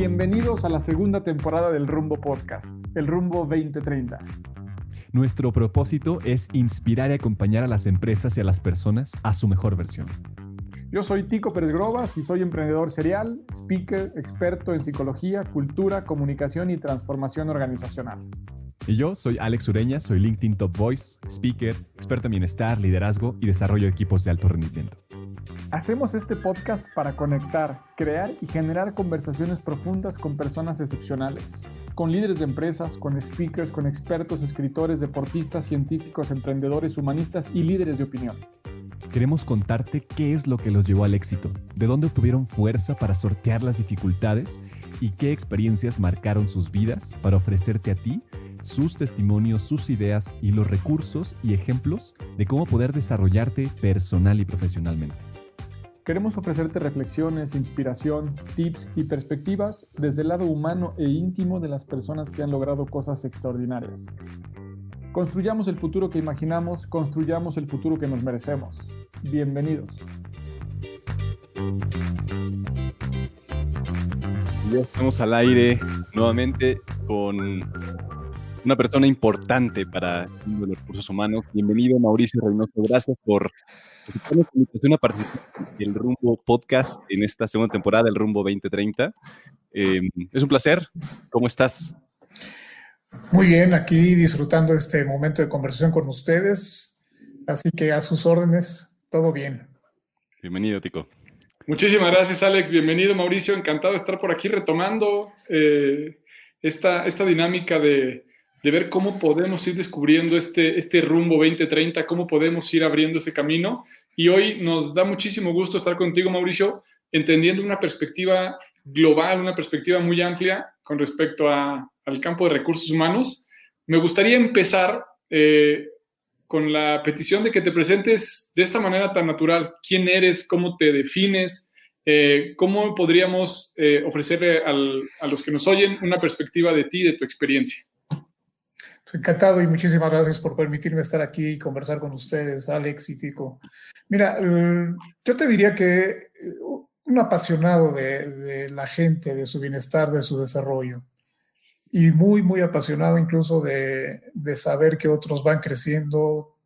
Bienvenidos a la segunda temporada del Rumbo Podcast, el Rumbo 2030. Nuestro propósito es inspirar y acompañar a las empresas y a las personas a su mejor versión. Yo soy Tico Pérez Grobas y soy emprendedor serial, speaker, experto en psicología, cultura, comunicación y transformación organizacional. Y yo soy Alex Ureña, soy LinkedIn Top Voice, speaker, experto en bienestar, liderazgo y desarrollo de equipos de alto rendimiento. Hacemos este podcast para conectar, crear y generar conversaciones profundas con personas excepcionales, con líderes de empresas, con speakers, con expertos, escritores, deportistas, científicos, emprendedores, humanistas y líderes de opinión. Queremos contarte qué es lo que los llevó al éxito, de dónde obtuvieron fuerza para sortear las dificultades y qué experiencias marcaron sus vidas para ofrecerte a ti sus testimonios, sus ideas y los recursos y ejemplos de cómo poder desarrollarte personal y profesionalmente. Queremos ofrecerte reflexiones, inspiración, tips y perspectivas desde el lado humano e íntimo de las personas que han logrado cosas extraordinarias. Construyamos el futuro que imaginamos, construyamos el futuro que nos merecemos. Bienvenidos. Ya estamos al aire nuevamente con una persona importante para el mundo de los recursos humanos. Bienvenido, Mauricio Reynoso. Gracias por aceptar la invitación a participar del Rumbo Podcast en esta segunda temporada del Rumbo 2030. Es un placer. ¿Cómo estás? Muy bien, aquí disfrutando este momento de conversación con ustedes. Así que a sus órdenes, todo bien. Bienvenido, Tico. Muchísimas gracias, Alex. Bienvenido, Mauricio. Encantado de estar por aquí retomando esta dinámica de ver cómo podemos ir descubriendo este rumbo 2030, cómo podemos ir abriendo ese camino. Y hoy nos da muchísimo gusto estar contigo, Mauricio, entendiendo una perspectiva global, una perspectiva muy amplia con respecto al campo de recursos humanos. Me gustaría empezar con la petición de que te presentes de esta manera tan natural. ¿Quién eres? ¿Cómo te defines? ¿Cómo podríamos ofrecerle a los que nos oyen una perspectiva de ti, de tu experiencia? Encantado y muchísimas gracias por permitirme estar aquí y conversar con ustedes, Alex y Tico. Mira, yo te diría que un apasionado de la gente, de su bienestar, de su desarrollo. Y muy, muy apasionado incluso de saber que otros van creciendo,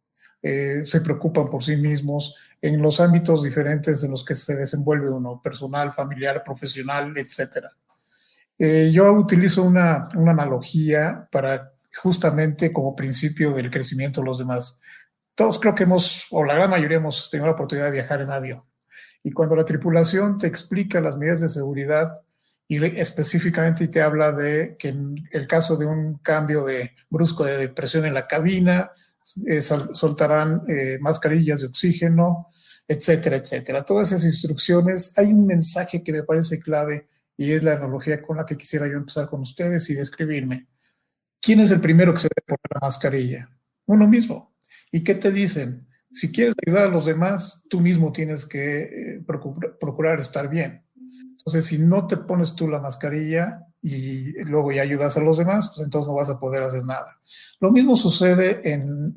se preocupan por sí mismos en los ámbitos diferentes en los que se desenvuelve uno, personal, familiar, profesional, etc. Yo utilizo una analogía para justamente como principio del crecimiento de los demás. Todos creo que o la gran mayoría hemos tenido la oportunidad de viajar en avión. Y cuando la tripulación te explica las medidas de seguridad y específicamente te habla de que en el caso de un cambio brusco de presión en la cabina, soltarán mascarillas de oxígeno, etcétera, etcétera. Todas esas instrucciones, hay un mensaje que me parece clave y es la analogía con la que quisiera yo empezar con ustedes y describirme. ¿Quién es el primero que se debe poner la mascarilla? Uno mismo. ¿Y qué te dicen? Si quieres ayudar a los demás, tú mismo tienes que procurar estar bien. Entonces, si no te pones tú la mascarilla y luego ya ayudas a los demás, pues entonces no vas a poder hacer nada. Lo mismo sucede en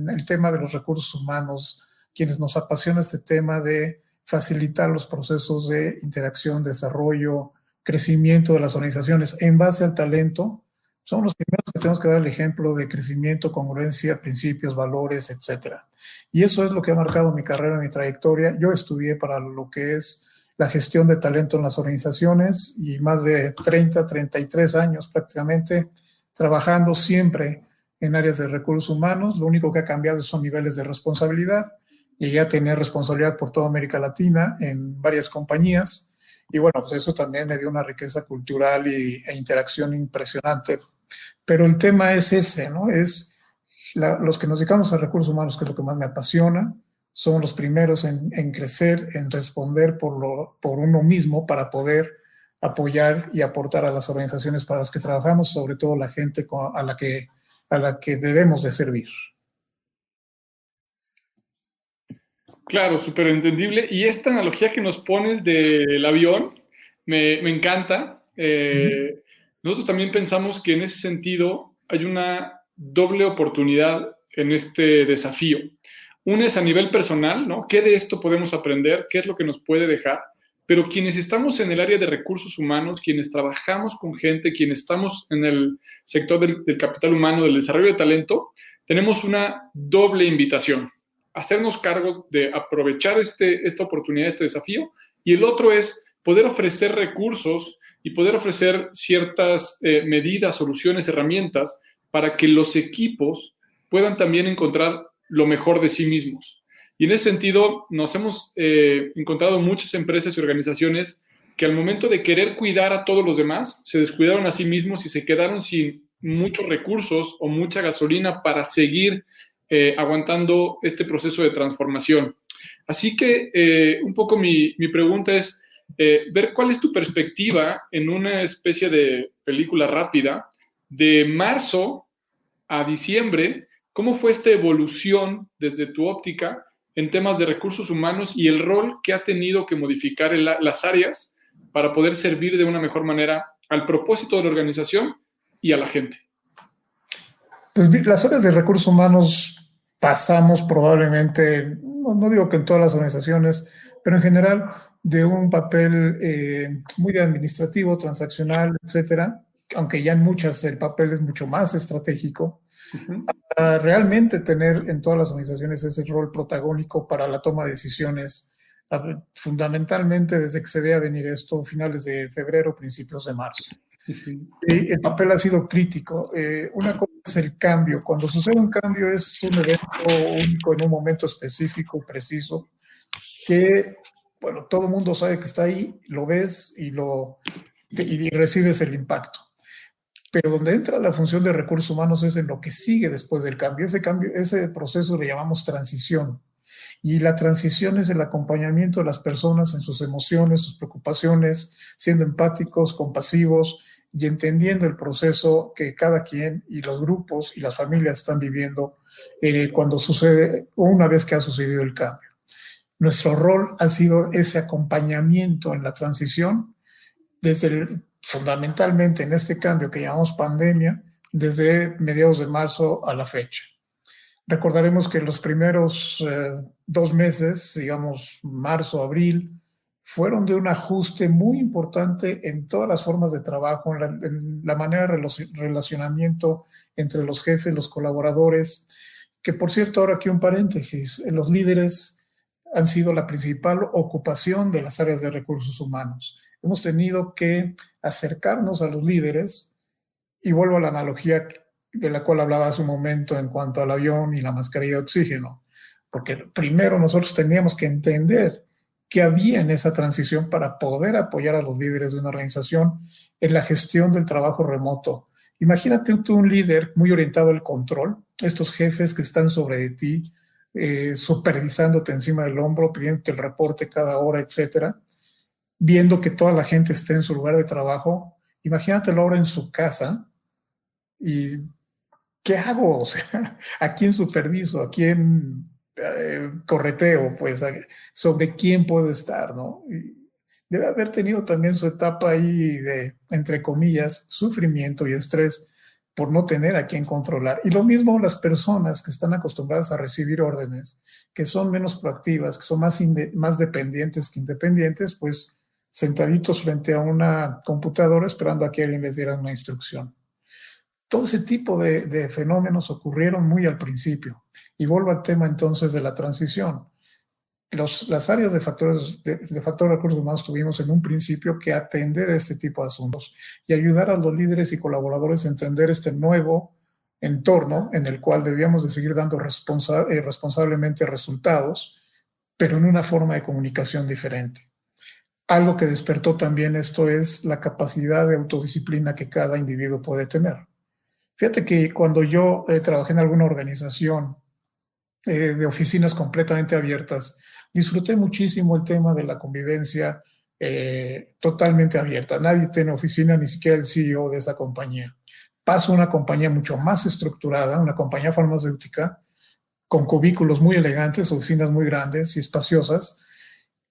el tema de los recursos humanos, quienes nos apasiona este tema de facilitar los procesos de interacción, desarrollo, crecimiento de las organizaciones en base al talento. Son los primeros que tenemos que dar el ejemplo de crecimiento, congruencia, principios, valores, etc. Y eso es lo que ha marcado mi carrera, mi trayectoria. Yo estudié para lo que es la gestión de talento en las organizaciones y más de 33 años prácticamente trabajando siempre en áreas de recursos humanos. Lo único que ha cambiado son niveles de responsabilidad. Llegué a tener responsabilidad por toda América Latina en varias compañías. Y bueno, pues eso también me dio una riqueza cultural e interacción impresionante. Pero el tema es ese, ¿no? Es los que nos dedicamos a recursos humanos, que es lo que más me apasiona, somos los primeros en crecer, en responder por uno mismo para poder apoyar y aportar a las organizaciones para las que trabajamos, sobre todo la gente a la que debemos de servir. Claro, súper entendible. Y esta analogía que nos pones del avión me encanta. Nosotros también pensamos que en ese sentido hay una doble oportunidad en este desafío. Una es a nivel personal, ¿no? ¿Qué de esto podemos aprender? ¿Qué es lo que nos puede dejar? pero quienes estamos en el área de recursos humanos, quienes trabajamos con gente, quienes estamos en el sector del capital humano, del desarrollo de talento, tenemos una doble invitación: hacernos cargo de aprovechar esta oportunidad, este desafío, y el otro es poder ofrecer recursos y poder ofrecer ciertas medidas, soluciones, herramientas para que los equipos puedan también encontrar lo mejor de sí mismos. Y en ese sentido, nos hemos encontrado muchas empresas y organizaciones que al momento de querer cuidar a todos los demás, se descuidaron a sí mismos y se quedaron sin muchos recursos o mucha gasolina para seguir aguantando este proceso de transformación. Así que un poco mi pregunta es ver cuál es tu perspectiva en una especie de película rápida de marzo a diciembre. ¿Cómo fue esta evolución desde tu óptica en temas de recursos humanos y el rol que ha tenido que modificar las áreas para poder servir de una mejor manera al propósito de la organización y a la gente? Pues las áreas de recursos humanos pasamos probablemente, no digo que en todas las organizaciones, pero en general de un papel muy administrativo, transaccional, etcétera, aunque ya en muchas el papel es mucho más estratégico, a realmente tener en todas las organizaciones ese rol protagónico para la toma de decisiones, fundamentalmente desde que se vea venir esto, finales de febrero, principios de marzo. Y el papel ha sido crítico. Una cosa es el cambio. Cuando sucede un cambio es un evento único en un momento específico, preciso, que, bueno, todo el mundo sabe que está ahí, lo ves y recibes el impacto. Pero donde entra la función de recursos humanos es en lo que sigue después del cambio. Ese proceso le llamamos transición. Y la transición es el acompañamiento de las personas en sus emociones, sus preocupaciones, siendo empáticos, compasivos y entendiendo el proceso que cada quien y los grupos y las familias están viviendo cuando sucede o una vez que ha sucedido el cambio. Nuestro rol ha sido ese acompañamiento en la transición fundamentalmente en este cambio que llamamos pandemia, desde mediados de marzo a la fecha. Recordaremos que los primeros 2 meses, digamos marzo, abril, fueron de un ajuste muy importante en todas las formas de trabajo, en la manera de relacionamiento entre los jefes, los colaboradores, que por cierto, ahora aquí un paréntesis, los líderes han sido la principal ocupación de las áreas de recursos humanos. Hemos tenido que acercarnos a los líderes, y vuelvo a la analogía de la cual hablaba hace un momento en cuanto al avión y la mascarilla de oxígeno, porque primero nosotros teníamos que entender qué había en esa transición para poder apoyar a los líderes de una organización en la gestión del trabajo remoto. Imagínate tú un líder muy orientado al control, estos jefes que están sobre ti, supervisándote encima del hombro, pidiéndote el reporte cada hora, etcétera, viendo que toda la gente esté en su lugar de trabajo. Imagínatelo ahora en su casa y ¿qué hago? O sea, ¿a quién superviso? ¿A quién correteo? Pues, ¿sobre quién puedo estar? ¿No? Y debe haber tenido también su etapa ahí de, entre comillas, sufrimiento y estrés por no tener a quién controlar. Y lo mismo las personas que están acostumbradas a recibir órdenes, que son menos proactivas, que son más dependientes que independientes, pues sentaditos frente a una computadora esperando a que alguien les diera una instrucción. Todo ese tipo de fenómenos ocurrieron muy al principio. Y vuelvo al tema entonces de la transición. Las áreas de factor de recursos humanos tuvimos en un principio que atender este tipo de asuntos y ayudar a los líderes y colaboradores a entender este nuevo entorno en el cual debíamos de seguir dando responsablemente resultados, pero en una forma de comunicación diferente. Algo que despertó también esto es la capacidad de autodisciplina que cada individuo puede tener. Fíjate que cuando yo trabajé en alguna organización de oficinas completamente abiertas, disfruté muchísimo el tema de la convivencia totalmente abierta. Nadie tiene oficina, ni siquiera el CEO de esa compañía. Paso a una compañía mucho más estructurada, una compañía farmacéutica, con cubículos muy elegantes, oficinas muy grandes y espaciosas.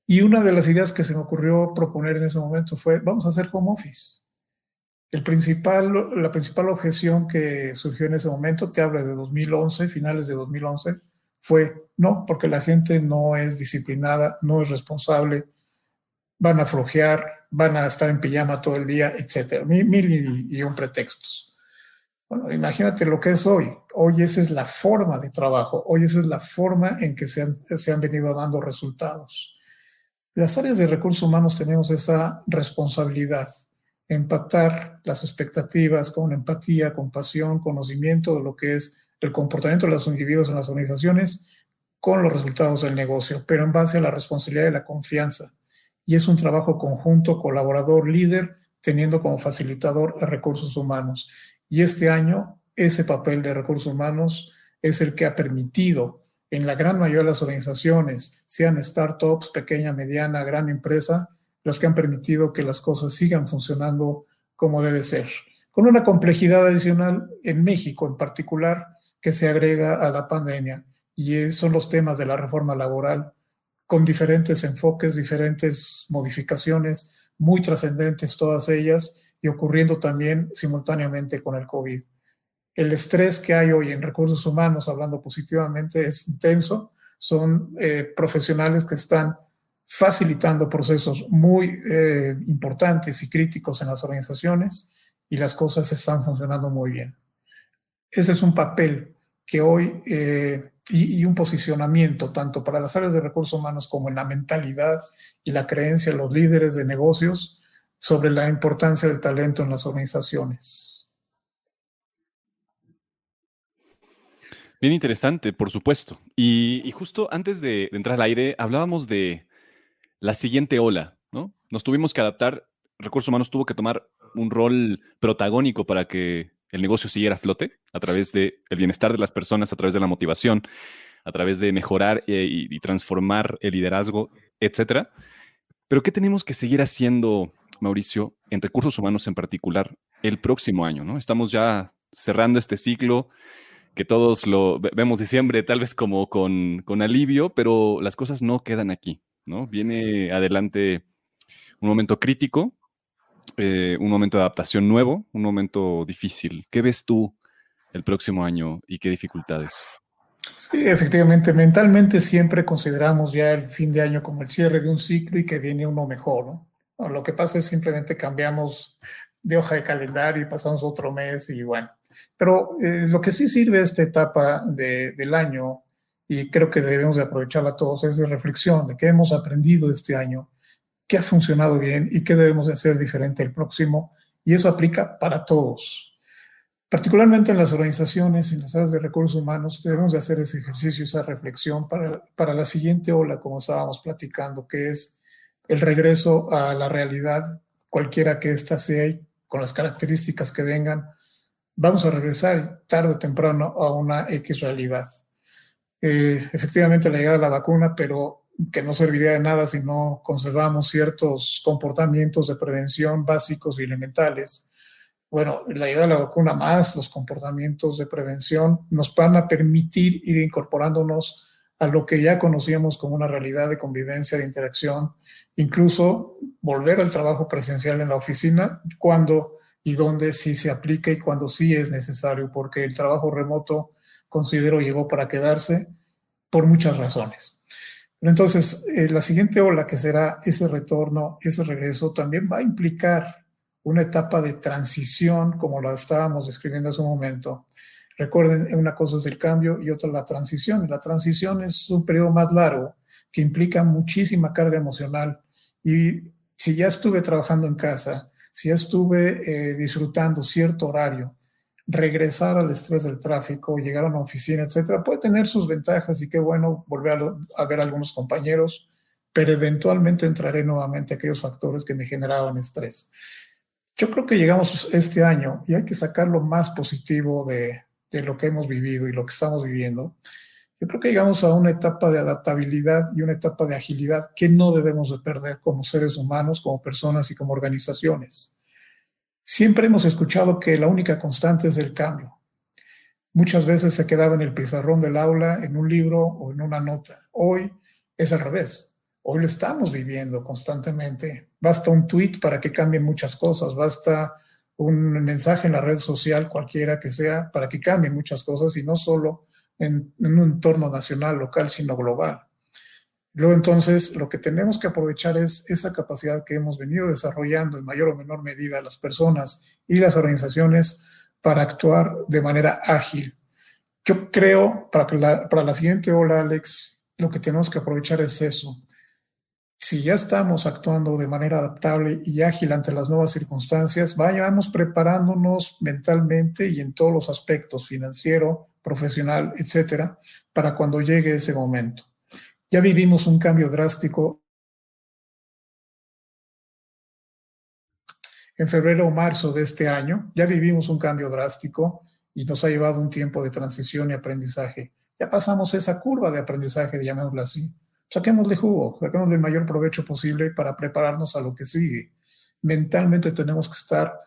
Y una de las ideas que se me ocurrió proponer en ese momento fue, vamos a hacer home office. La principal objeción que surgió en ese momento, te hablo de 2011, finales de 2011, fue no, porque la gente no es disciplinada, no es responsable. van a flojear, van a estar en pijama todo el día, etcétera. Mil y un pretextos. Bueno, imagínate lo que es hoy. Hoy esa es la forma de trabajo. Hoy esa es la forma en que se han venido dando resultados. Las áreas de recursos humanos tenemos esa responsabilidad, empatar las expectativas con empatía, compasión, conocimiento de lo que es el comportamiento de los individuos en las organizaciones con los resultados del negocio, pero en base a la responsabilidad y la confianza. Y es un trabajo conjunto, colaborador, líder, teniendo como facilitador a recursos humanos. Y este año, ese papel de recursos humanos es el que ha permitido en la gran mayoría de las organizaciones, sean startups, pequeña, mediana, gran empresa, los que han permitido que las cosas sigan funcionando como debe ser. Con una complejidad adicional en México en particular que se agrega a la pandemia, y son los temas de la reforma laboral, con diferentes enfoques, diferentes modificaciones, muy trascendentes todas ellas, y ocurriendo también simultáneamente con el COVID. El estrés que hay hoy en recursos humanos, hablando positivamente, es intenso. Son profesionales que están facilitando procesos muy importantes y críticos en las organizaciones y las cosas están funcionando muy bien. Ese es un papel que hoy y un posicionamiento tanto para las áreas de recursos humanos como en la mentalidad y la creencia de los líderes de negocios sobre la importancia del talento en las organizaciones. Bien interesante, por supuesto. Y justo antes de entrar al aire, hablábamos de la siguiente ola, ¿no? Nos tuvimos que adaptar, Recursos Humanos tuvo que tomar un rol protagónico para que el negocio siguiera a flote a través del bienestar de las personas, a través de la motivación, a través de mejorar y transformar el liderazgo, etcétera. Pero ¿qué tenemos que seguir haciendo, Mauricio, en Recursos Humanos en particular el próximo año, ¿no? Estamos ya cerrando este ciclo que todos lo vemos diciembre tal vez como con alivio, pero las cosas no quedan aquí, ¿no? Viene adelante un momento crítico, un momento de adaptación nuevo, un momento difícil. ¿Qué ves tú el próximo año y qué dificultades? Sí, efectivamente, mentalmente siempre consideramos ya el fin de año como el cierre de un ciclo y que viene uno mejor, ¿no? Lo que pasa es simplemente cambiamos de hoja de calendario y pasamos otro mes y bueno. Pero lo que sí sirve esta etapa del año, y creo que debemos de aprovecharla todos, es de reflexión de qué hemos aprendido este año, qué ha funcionado bien y qué debemos de hacer diferente el próximo. Y eso aplica para todos. Particularmente en las organizaciones, en las áreas de recursos humanos, debemos de hacer ese ejercicio, esa reflexión para la siguiente ola, como estábamos platicando, que es el regreso a la realidad, cualquiera que ésta sea y con las características que vengan. Vamos a regresar tarde o temprano a una X realidad. Efectivamente, la llegada de la vacuna, pero que no serviría de nada si no conservamos ciertos comportamientos de prevención básicos y elementales. Bueno, la llegada de la vacuna más los comportamientos de prevención nos van a permitir ir incorporándonos a lo que ya conocíamos como una realidad de convivencia, de interacción, incluso volver al trabajo presencial en la oficina cuando y donde sí se aplica y cuando sí es necesario, porque el trabajo remoto, considero, llegó para quedarse por muchas razones. Pero entonces, la siguiente ola, que será ese retorno, ese regreso, también va a implicar una etapa de transición, como la estábamos describiendo hace un momento. Recuerden, una cosa es el cambio y otra la transición. La transición es un periodo más largo que implica muchísima carga emocional. Y si ya estuve trabajando en casa, si ya estuve disfrutando cierto horario, regresar al estrés del tráfico, llegar a una oficina, etcétera, puede tener sus ventajas y qué bueno volver a ver a algunos compañeros, pero eventualmente entraré nuevamente a aquellos factores que me generaban estrés. Yo creo que llegamos este año y hay que sacar lo más positivo de lo que hemos vivido y lo que estamos viviendo. Yo creo que llegamos a una etapa de adaptabilidad y una etapa de agilidad que no debemos de perder como seres humanos, como personas y como organizaciones. Siempre hemos escuchado que la única constante es el cambio. Muchas veces se quedaba en el pizarrón del aula, en un libro o en una nota. Hoy es al revés. Hoy lo estamos viviendo constantemente. Basta un tweet para que cambien muchas cosas. Basta un mensaje en la red social, cualquiera que sea, para que cambien muchas cosas y no solo en un entorno nacional, local, sino global. Luego entonces lo que tenemos que aprovechar es esa capacidad que hemos venido desarrollando en mayor o menor medida las personas y las organizaciones para actuar de manera ágil. Yo creo, para la siguiente ola, Alex, lo que tenemos que aprovechar es eso. Si ya estamos actuando de manera adaptable y ágil ante las nuevas circunstancias, vayamos preparándonos mentalmente y en todos los aspectos, financiero, profesional, etcétera, para cuando llegue ese momento. Ya vivimos un cambio drástico en febrero o marzo de este año, ya vivimos un cambio drástico y nos ha llevado un tiempo de transición y aprendizaje. Ya pasamos esa curva de aprendizaje, llamémoslo así. Saquémosle jugo, saquémosle el mayor provecho posible para prepararnos a lo que sigue. Mentalmente tenemos que estar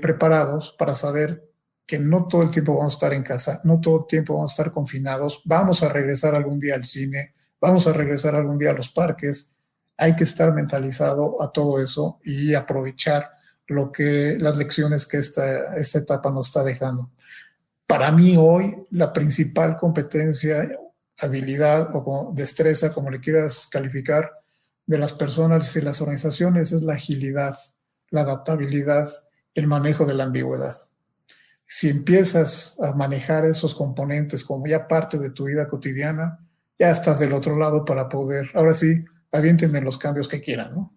preparados para saber que no todo el tiempo vamos a estar en casa, no todo el tiempo vamos a estar confinados, vamos a regresar algún día al cine, vamos a regresar algún día a los parques. Hay que estar mentalizado a todo eso y aprovechar las lecciones que esta etapa nos está dejando. Para mí hoy la principal competencia, habilidad o destreza, como le quieras calificar, de las personas y las organizaciones es la agilidad, la adaptabilidad, el manejo de la ambigüedad. Si empiezas a manejar esos componentes como ya parte de tu vida cotidiana, ya estás del otro lado para poder, ahora sí, aviéntenme los cambios que quieran, ¿no?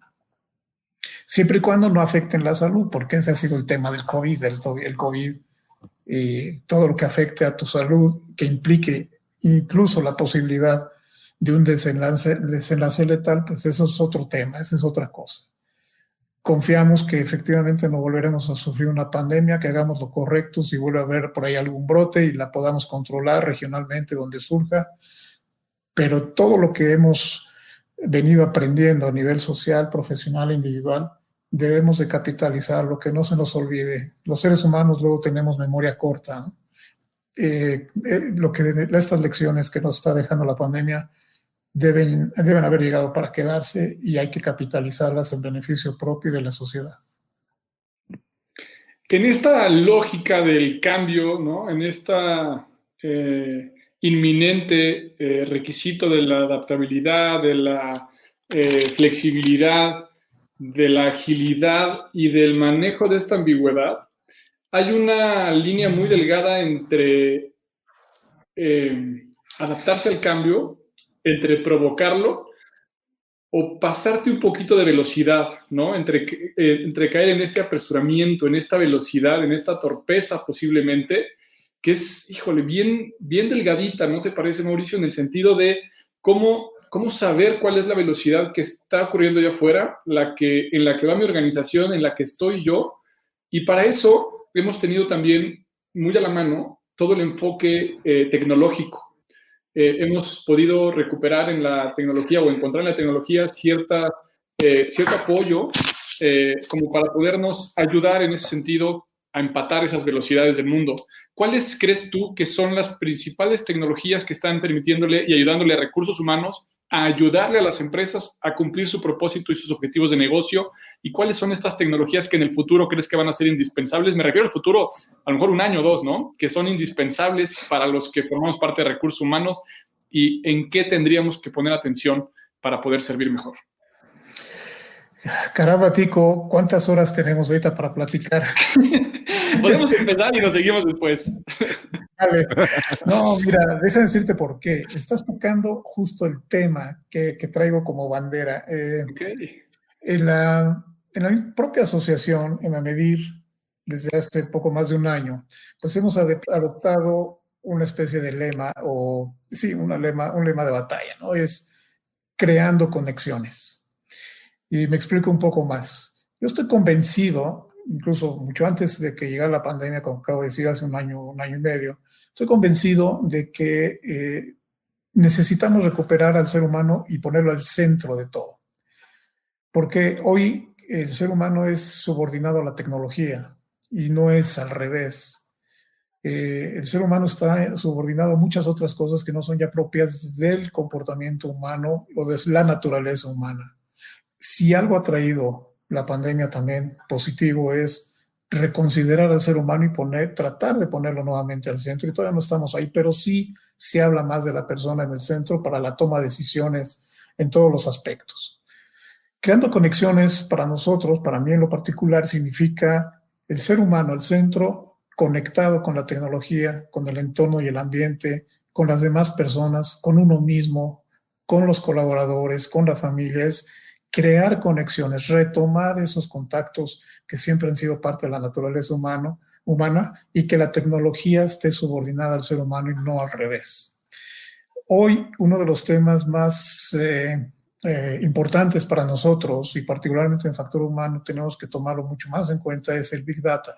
Siempre y cuando no afecten la salud, porque ese ha sido el tema del COVID, el COVID, todo lo que afecte a tu salud, que implique incluso la posibilidad de un desenlace letal, pues eso es otro tema, esa es otra cosa. Confiamos que efectivamente no volveremos a sufrir una pandemia, que hagamos lo correcto si vuelve a haber por ahí algún brote y la podamos controlar regionalmente donde surja, pero todo lo que hemos venido aprendiendo a nivel social, profesional e individual, debemos de capitalizarlo, que no se nos olvide. Los seres humanos luego tenemos memoria corta, ¿no? Estas lecciones que nos está dejando la pandemia deben haber llegado para quedarse y hay que capitalizarlas en beneficio propio de la sociedad. En esta lógica del cambio, ¿no? En esta inminente requisito de la adaptabilidad, de la flexibilidad, de la agilidad y del manejo de esta ambigüedad, hay una línea muy delgada entre adaptarse al cambio, entre provocarlo o pasarte un poquito de velocidad, ¿no? Entre caer en este apresuramiento, en esta velocidad, en esta torpeza posiblemente, que es, híjole, bien, bien delgadita, ¿no te parece, Mauricio? En el sentido de cómo saber cuál es la velocidad que está ocurriendo allá afuera, en la que va mi organización, en la que estoy yo, y para eso hemos tenido también muy a la mano todo el enfoque tecnológico. Hemos podido recuperar en la tecnología o encontrar en la tecnología cierto apoyo como para podernos ayudar en ese sentido a empatar esas velocidades del mundo. ¿Cuáles crees tú que son las principales tecnologías que están permitiéndole y ayudándole a recursos humanos a ayudarle a las empresas a cumplir su propósito y sus objetivos de negocio? ¿Y cuáles son estas tecnologías que en el futuro crees que van a ser indispensables? Me refiero al futuro, a lo mejor 1 año o 2, ¿no? Que son indispensables para los que formamos parte de recursos humanos y en qué tendríamos que poner atención para poder servir mejor. Caramba, Tico, ¿cuántas horas tenemos ahorita para platicar? Podemos empezar y nos seguimos después. Vale. No, mira, deja de decirte por qué. Estás tocando justo el tema que traigo como bandera. Okay. En la propia asociación, en AMEDIR, desde hace poco más de 1 año, pues hemos adoptado una especie de lema, un lema de batalla, ¿no? Es creando conexiones. Y me explico un poco más. Yo estoy convencido, incluso mucho antes de que llegara la pandemia, como acabo de decir, hace 1 año y medio, estoy convencido de que necesitamos recuperar al ser humano y ponerlo al centro de todo. Porque hoy el ser humano es subordinado a la tecnología y no es al revés. El ser humano está subordinado a muchas otras cosas que no son ya propias del comportamiento humano o de la naturaleza humana. Si algo ha traído la pandemia también positivo es reconsiderar al ser humano y tratar de ponerlo nuevamente al centro. Y todavía no estamos ahí, pero sí se habla más de la persona en el centro para la toma de decisiones en todos los aspectos. Creando conexiones para nosotros, para mí en lo particular, significa el ser humano al centro, conectado con la tecnología, con el entorno y el ambiente, con las demás personas, con uno mismo, con los colaboradores, con la familia. Es crear conexiones, retomar esos contactos que siempre han sido parte de la naturaleza humana y que la tecnología esté subordinada al ser humano y no al revés. Hoy, uno de los temas más importantes para nosotros y particularmente en factor humano, tenemos que tomarlo mucho más en cuenta, es el Big Data.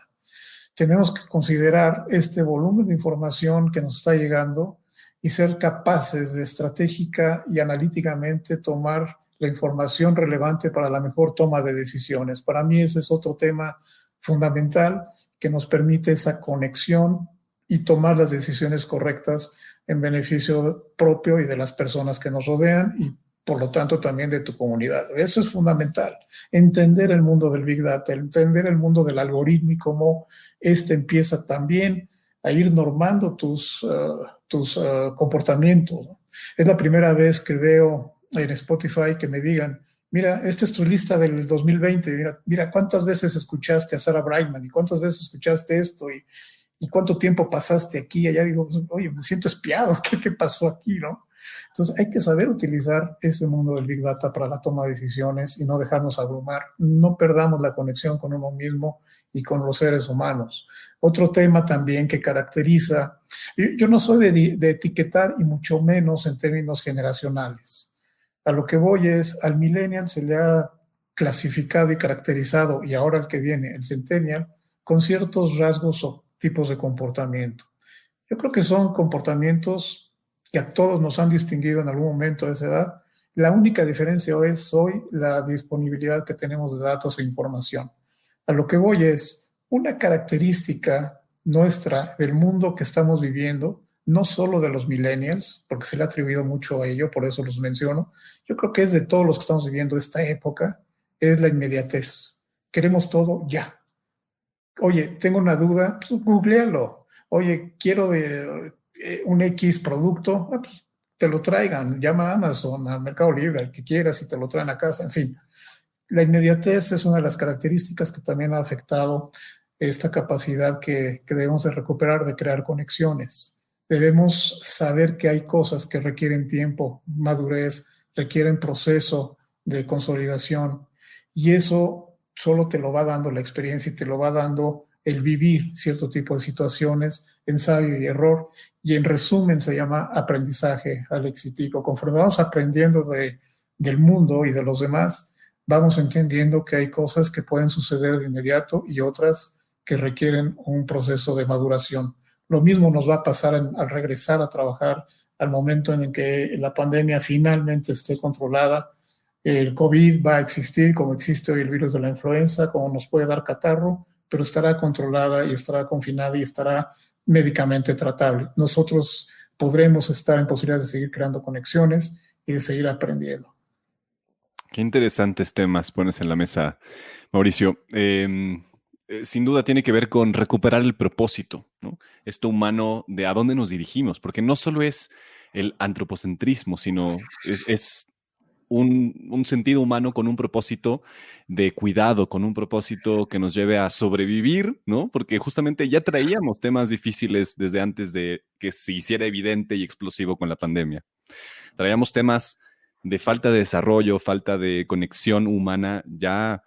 Tenemos que considerar este volumen de información que nos está llegando y ser capaces de estratégica y analíticamente tomar la información relevante para la mejor toma de decisiones. Para mí ese es otro tema fundamental que nos permite esa conexión y tomar las decisiones correctas en beneficio propio y de las personas que nos rodean y por lo tanto también de tu comunidad. Eso es fundamental, entender el mundo del Big Data, entender el mundo del algoritmo y cómo empieza también a ir normando tus comportamientos. Es la primera vez que veo en Spotify que me digan, mira, esta es tu lista del 2020, mira cuántas veces escuchaste a Sarah Brightman y cuántas veces escuchaste esto y cuánto tiempo pasaste aquí y allá. Digo, oye, me siento espiado, ¿qué pasó aquí, no? Entonces hay que saber utilizar ese mundo del Big Data para la toma de decisiones y no dejarnos abrumar. No perdamos la conexión con uno mismo y con los seres humanos. Otro tema también que caracteriza, yo no soy de etiquetar y mucho menos en términos generacionales. A lo que voy es, al millennial se le ha clasificado y caracterizado, y ahora el que viene, el centennial, con ciertos rasgos o tipos de comportamiento. Yo creo que son comportamientos que a todos nos han distinguido en algún momento de esa edad. La única diferencia es hoy la disponibilidad que tenemos de datos e información. A lo que voy es una característica nuestra del mundo que estamos viviendo, no solo de los millennials, porque se le ha atribuido mucho a ello, por eso los menciono. Yo creo que es de todos los que estamos viviendo esta época, es la inmediatez. Queremos todo ya. Oye, tengo una duda, pues googlealo. Oye, quiero un X producto, pues te lo traigan. Llama a Amazon, al Mercado Libre, al que quieras y te lo traen a casa, en fin. La inmediatez es una de las características que también ha afectado esta capacidad que debemos de recuperar de crear conexiones. Debemos saber que hay cosas que requieren tiempo, madurez, requieren proceso de consolidación y eso solo te lo va dando la experiencia y te lo va dando el vivir cierto tipo de situaciones, ensayo y error, y en resumen se llama aprendizaje alexítico. Conforme vamos aprendiendo del mundo y de los demás, vamos entendiendo que hay cosas que pueden suceder de inmediato y otras que requieren un proceso de maduración. Lo mismo nos va a pasar al regresar a trabajar al momento en el que la pandemia finalmente esté controlada. El COVID va a existir como existe hoy el virus de la influenza, como nos puede dar catarro, pero estará controlada y estará confinada y estará médicamente tratable. Nosotros podremos estar en posibilidad de seguir creando conexiones y de seguir aprendiendo. Qué interesantes temas pones en la mesa, Mauricio. Sin duda tiene que ver con recuperar el propósito, ¿no? Esto humano de a dónde nos dirigimos, porque no solo es el antropocentrismo, sino es un sentido humano con un propósito de cuidado, con un propósito que nos lleve a sobrevivir, ¿no? Porque justamente ya traíamos temas difíciles desde antes de que se hiciera evidente y explosivo con la pandemia. Traíamos temas de falta de desarrollo, falta de conexión humana, ya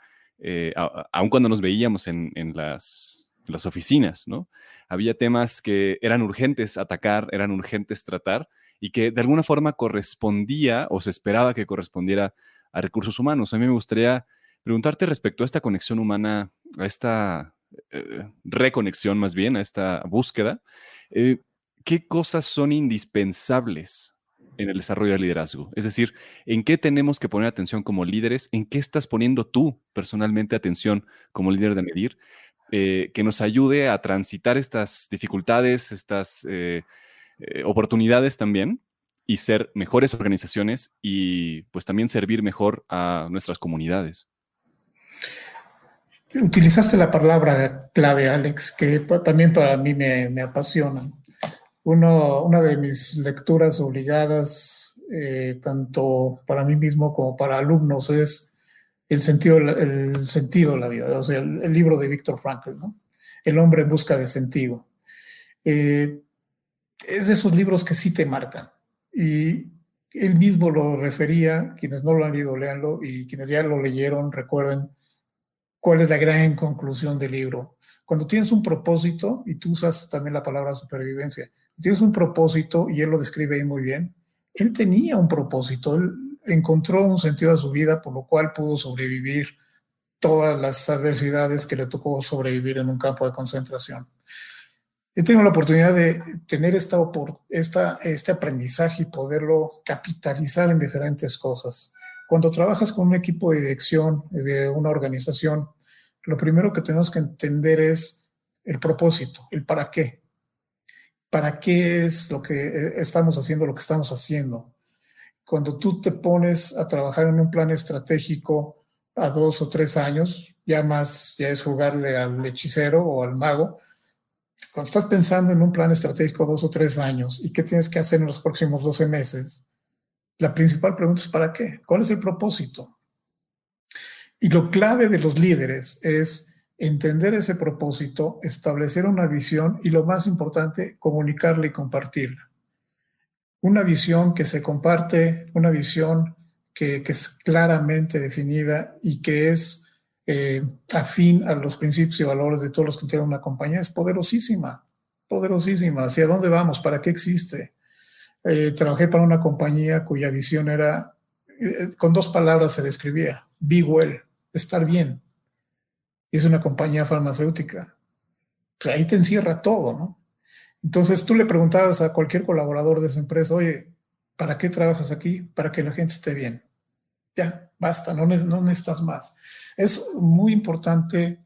aun cuando nos veíamos en las oficinas, ¿no? Había temas que eran urgentes atacar, eran urgentes tratar, y que de alguna forma correspondía o se esperaba que correspondiera a recursos humanos. A mí me gustaría preguntarte respecto a esta conexión humana, a esta reconexión más bien, a esta búsqueda, ¿qué cosas son indispensables en el desarrollo del liderazgo? Es decir, ¿en qué tenemos que poner atención como líderes? ¿En qué estás poniendo tú personalmente atención como líder de Medir? Que nos ayude a transitar estas dificultades, estas oportunidades también y ser mejores organizaciones y pues también servir mejor a nuestras comunidades. Utilizaste la palabra clave, Alex, que también para mí me apasiona. Una de mis lecturas obligadas tanto para mí mismo como para alumnos, es el sentido de la vida. O sea, el libro de Viktor Frankl, ¿no? El hombre en busca de sentido. Es de esos libros que sí te marcan. Y él mismo lo refería, quienes no lo han leído, léanlo, y quienes ya lo leyeron, recuerden cuál es la gran conclusión del libro. Cuando tienes un propósito, y tú usas también la palabra supervivencia, tienes un propósito, y él lo describe ahí muy bien, él tenía un propósito, él encontró un sentido a su vida, por lo cual pudo sobrevivir todas las adversidades que le tocó sobrevivir en un campo de concentración. He tenido la oportunidad de tener este aprendizaje y poderlo capitalizar en diferentes cosas. Cuando trabajas con un equipo de dirección de una organización, lo primero que tenemos que entender es el propósito, el para qué. ¿Para qué es lo que estamos haciendo, lo que estamos haciendo? Cuando tú te pones a trabajar en un plan estratégico a 2 o 3 años, ya es jugarle al hechicero o al mago. Cuando estás pensando en un plan estratégico 2 o 3 años y qué tienes que hacer en los próximos 12 meses, la principal pregunta es ¿para qué? ¿Cuál es el propósito? Y lo clave de los líderes es entender ese propósito, establecer una visión y, lo más importante, comunicarla y compartirla. Una visión que se comparte, una visión que es claramente definida y que es afín a los principios y valores de todos los que tienen una compañía, es poderosísima, poderosísima. ¿Hacia dónde vamos? ¿Para qué existe? Trabajé para una compañía cuya visión era, con 2 palabras se describía: be well, estar bien. Es una compañía farmacéutica. Pues ahí te encierra todo, ¿no? Entonces tú le preguntabas a cualquier colaborador de esa empresa, oye, ¿para qué trabajas aquí? Para que la gente esté bien. Ya, basta, no necesitas más. Es muy importante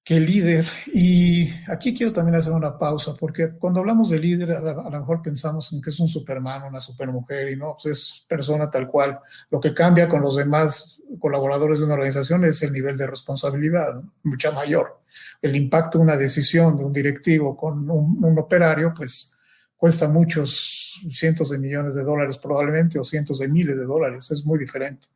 que el líder, y aquí quiero también hacer una pausa, porque cuando hablamos de líder, a lo mejor pensamos en que es un Superman, una supermujer, y no, pues es persona tal cual. Lo que cambia con los demás colaboradores de una organización es el nivel de responsabilidad, ¿no? Mucha mayor. El impacto de una decisión de un directivo con un operario, pues cuesta muchos cientos de millones de dólares probablemente, o cientos de miles de dólares. Es muy diferente.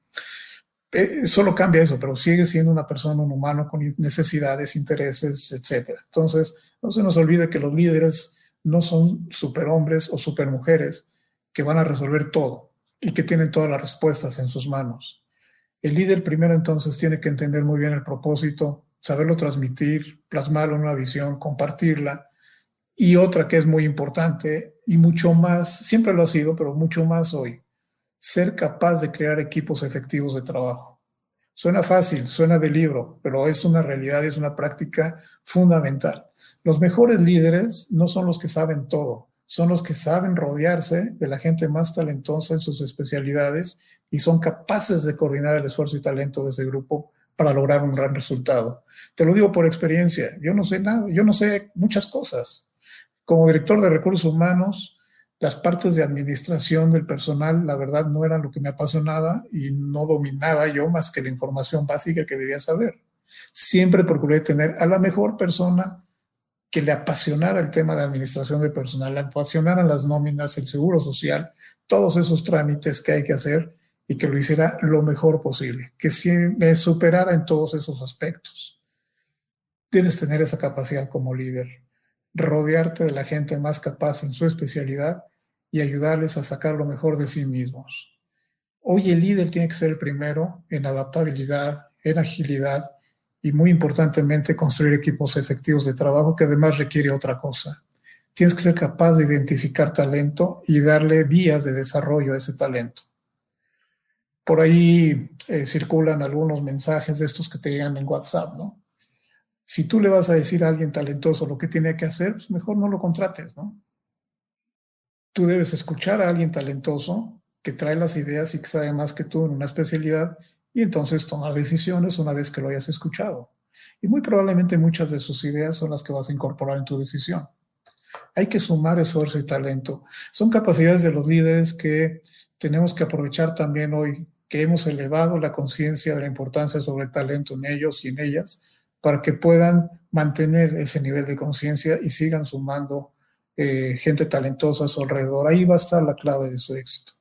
Solo cambia eso, pero sigue siendo una persona, un humano con necesidades, intereses, etc. Entonces, no se nos olvide que los líderes no son superhombres o supermujeres que van a resolver todo y que tienen todas las respuestas en sus manos. El líder primero entonces tiene que entender muy bien el propósito, saberlo transmitir, plasmarlo en una visión, compartirla. Y otra que es muy importante y mucho más, siempre lo ha sido, pero mucho más hoy, ser capaz de crear equipos efectivos de trabajo. Suena fácil, suena de libro, pero es una realidad, es una práctica fundamental. Los mejores líderes no son los que saben todo, son los que saben rodearse de la gente más talentosa en sus especialidades y son capaces de coordinar el esfuerzo y talento de ese grupo para lograr un gran resultado. Te lo digo por experiencia, yo no sé nada, yo no sé muchas cosas. Como director de recursos humanos, las partes de administración del personal, la verdad, no eran lo que me apasionaba y no dominaba yo más que la información básica que debía saber. Siempre procuré tener a la mejor persona que le apasionara el tema de administración de personal, le apasionaran las nóminas, el seguro social, todos esos trámites que hay que hacer y que lo hiciera lo mejor posible, que sí me superara en todos esos aspectos. Debes tener esa capacidad como líder, rodearte de la gente más capaz en su especialidad y ayudarles a sacar lo mejor de sí mismos. Hoy el líder tiene que ser el primero en adaptabilidad, en agilidad y, muy importantemente, construir equipos efectivos de trabajo, que además requiere otra cosa. Tienes que ser capaz de identificar talento y darle vías de desarrollo a ese talento. Por ahí circulan algunos mensajes de estos que te llegan en WhatsApp, ¿no? Si tú le vas a decir a alguien talentoso lo que tiene que hacer, pues mejor no lo contrates, ¿no? Tú debes escuchar a alguien talentoso que trae las ideas y que sabe más que tú en una especialidad y entonces tomar decisiones una vez que lo hayas escuchado. Y muy probablemente muchas de sus ideas son las que vas a incorporar en tu decisión. Hay que sumar esfuerzo y talento. Son capacidades de los líderes que tenemos que aprovechar también hoy, que hemos elevado la conciencia de la importancia sobre el talento en ellos y en ellas, para que puedan mantener ese nivel de conciencia y sigan sumando gente talentosa a su alrededor. Ahí va a estar la clave de su éxito.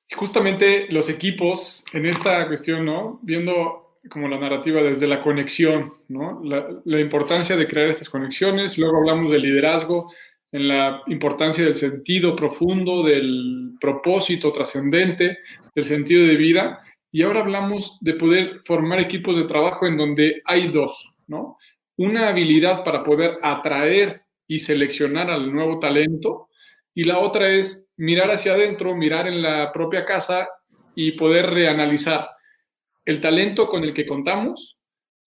Y justamente los equipos en esta cuestión, ¿no? Viendo como la narrativa desde la conexión, ¿no? La importancia de crear estas conexiones. Luego hablamos de liderazgo, en la importancia del sentido profundo, del propósito trascendente, del sentido de vida. Y ahora hablamos de poder formar equipos de trabajo en donde hay dos, ¿no? Una habilidad para poder atraer y seleccionar al nuevo talento, y la otra es mirar hacia adentro, mirar en la propia casa y poder reanalizar el talento con el que contamos,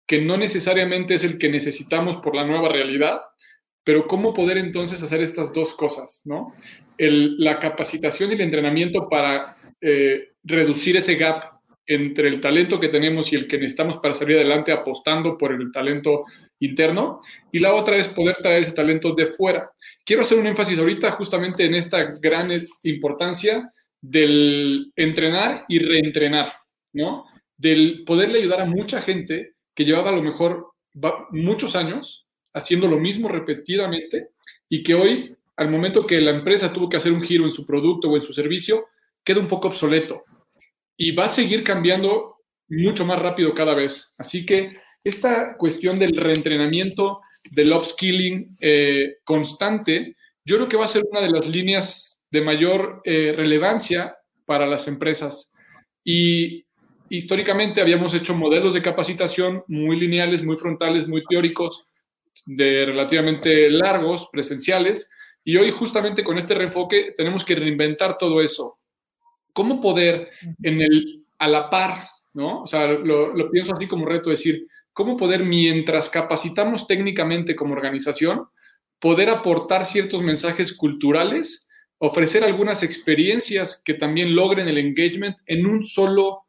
que no necesariamente es el que necesitamos por la nueva realidad, pero cómo poder entonces hacer estas dos cosas, ¿no? La capacitación y el entrenamiento para reducir ese gap entre el talento que tenemos y el que necesitamos para salir adelante apostando por el talento interno, y la otra es poder traer ese talento de fuera. Quiero hacer un énfasis ahorita justamente en esta gran importancia del entrenar y reentrenar, ¿no? Del poderle ayudar a mucha gente que llevaba a lo mejor muchos años haciendo lo mismo repetidamente y que hoy, al momento que la empresa tuvo que hacer un giro en su producto o en su servicio, queda un poco obsoleto y va a seguir cambiando mucho más rápido cada vez. Así que esta cuestión del reentrenamiento, del upskilling constante, yo creo que va a ser una de las líneas de mayor relevancia para las empresas. Y históricamente habíamos hecho modelos de capacitación muy lineales, muy frontales, muy teóricos, de relativamente largos, presenciales, y hoy justamente con este reenfoque tenemos que reinventar todo eso. ¿Cómo poder a la par, ¿no? O sea, lo pienso así como reto, decir, ¿cómo poder, mientras capacitamos técnicamente como organización, poder aportar ciertos mensajes culturales, ofrecer algunas experiencias que también logren el engagement en un solo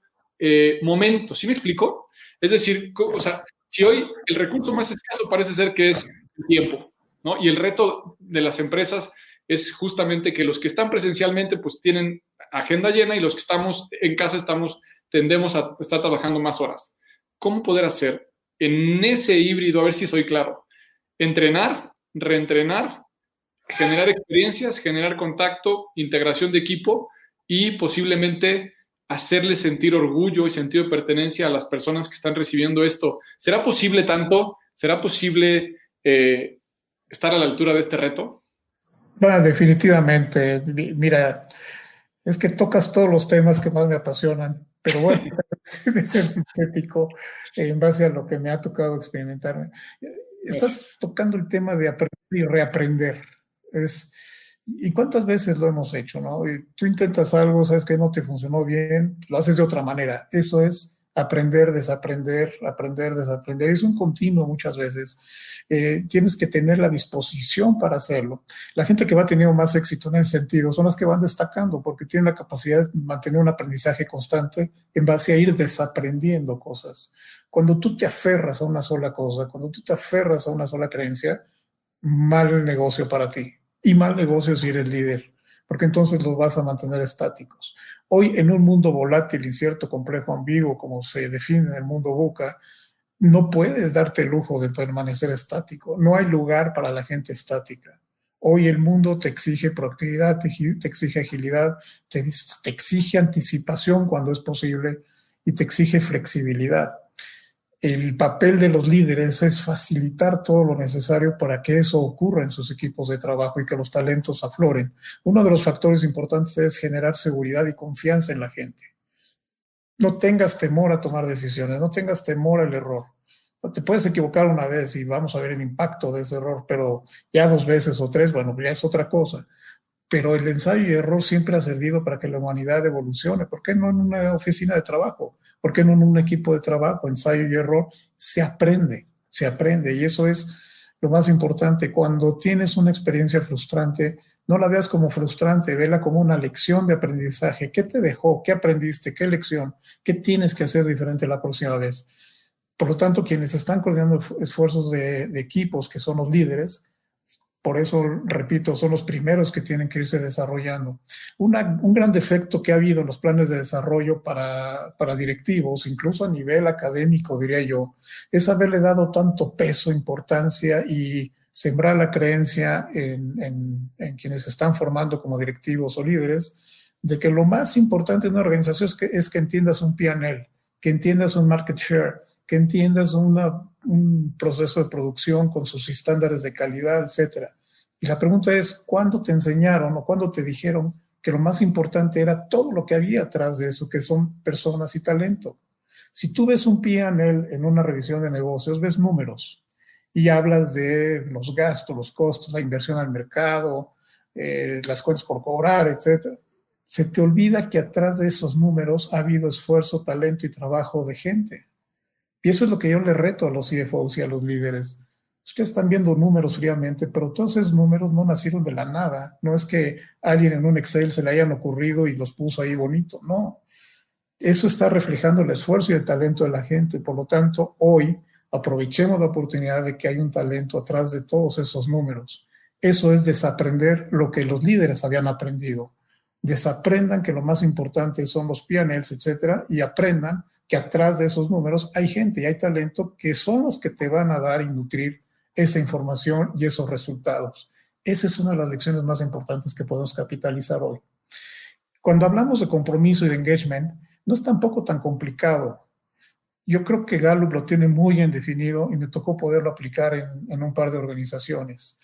momento? ¿Sí me explico? Es decir, o sea, si hoy el recurso más escaso parece ser que es el tiempo, ¿no? Y el reto de las empresas es justamente que los que están presencialmente pues tienen agenda llena y los que estamos en casa tendemos a estar trabajando más horas. ¿Cómo poder hacer en ese híbrido, a ver si soy claro, entrenar, reentrenar, generar experiencias, generar contacto, integración de equipo y posiblemente hacerles sentir orgullo y sentido de pertenencia a las personas que están recibiendo esto? ¿Será posible tanto? ¿Será posible estar a la altura de este reto? Bueno, definitivamente. Mira, es que tocas todos los temas que más me apasionan, pero bueno, de ser sintético en base a lo que me ha tocado experimentar. Estás tocando el tema de aprender y reaprender. ¿Y cuántas veces lo hemos hecho, no? Y tú intentas algo, sabes que no te funcionó bien, lo haces de otra manera. Eso es aprender, desaprender, aprender, desaprender. Es un continuo muchas veces. Tienes que tener la disposición para hacerlo. La gente que va teniendo más éxito en ese sentido son las que van destacando porque tienen la capacidad de mantener un aprendizaje constante en base a ir desaprendiendo cosas. Cuando tú te aferras a una sola cosa, cuando tú te aferras a una sola creencia, mal negocio para ti. Y mal negocio si eres líder, porque entonces los vas a mantener estáticos. Hoy, en un mundo volátil, incierto, complejo, ambiguo, como se define en el mundo VUCA, no puedes darte el lujo de permanecer estático. No hay lugar para la gente estática. Hoy el mundo te exige proactividad, te exige agilidad, te exige anticipación cuando es posible y te exige flexibilidad. El papel de los líderes es facilitar todo lo necesario para que eso ocurra en sus equipos de trabajo y que los talentos afloren. Uno de los factores importantes es generar seguridad y confianza en la gente. No tengas temor a tomar decisiones, no tengas temor al error. Te puedes equivocar una vez y vamos a ver el impacto de ese error, pero ya 2 veces o 3, bueno, ya es otra cosa. Pero el ensayo y error siempre ha servido para que la humanidad evolucione. ¿Por qué no en una oficina de trabajo? ¿Por qué no en un equipo de trabajo? Ensayo y error se aprende. Y eso es lo más importante. Cuando tienes una experiencia frustrante, no la veas como frustrante, vela como una lección de aprendizaje. ¿Qué te dejó? ¿Qué aprendiste? ¿Qué lección? ¿Qué tienes que hacer diferente la próxima vez? Por lo tanto, quienes están coordinando esfuerzos de equipos, que son los líderes, por eso, repito, son los primeros que tienen que irse desarrollando. Un gran defecto que ha habido en los planes de desarrollo para directivos, incluso a nivel académico, diría yo, es haberle dado tanto peso, importancia y sembrar la creencia en quienes se están formando como directivos o líderes de que lo más importante en una organización es que entiendas un P&L, que entiendas un market share, que entiendas un proceso de producción con sus estándares de calidad, etc. Y la pregunta es, ¿cuándo te enseñaron o cuándo te dijeron que lo más importante era todo lo que había atrás de eso, que son personas y talento? Si tú ves un P&L en una revisión de negocios, ves números y hablas de los gastos, los costos, la inversión al mercado, las cuentas por cobrar, etc. Se te olvida que atrás de esos números ha habido esfuerzo, talento y trabajo de gente. Y eso es lo que yo le reto a los CFOs y a los líderes. Ustedes están viendo números fríamente, pero todos esos números no nacieron de la nada. No es que alguien en un Excel se le hayan ocurrido y los puso ahí bonito. No. Eso está reflejando el esfuerzo y el talento de la gente. Por lo tanto, hoy aprovechemos la oportunidad de que hay un talento atrás de todos esos números. Eso es desaprender lo que los líderes habían aprendido. Desaprendan que lo más importante son los P&Ls, etcétera, y aprendan que atrás de esos números hay gente y hay talento que son los que te van a dar y nutrir esa información y esos resultados. Esa es una de las lecciones más importantes que podemos capitalizar hoy. Cuando hablamos de compromiso y de engagement, no es tampoco tan complicado. Yo creo que Gallup lo tiene muy bien definido y me tocó poderlo aplicar en un par de organizaciones.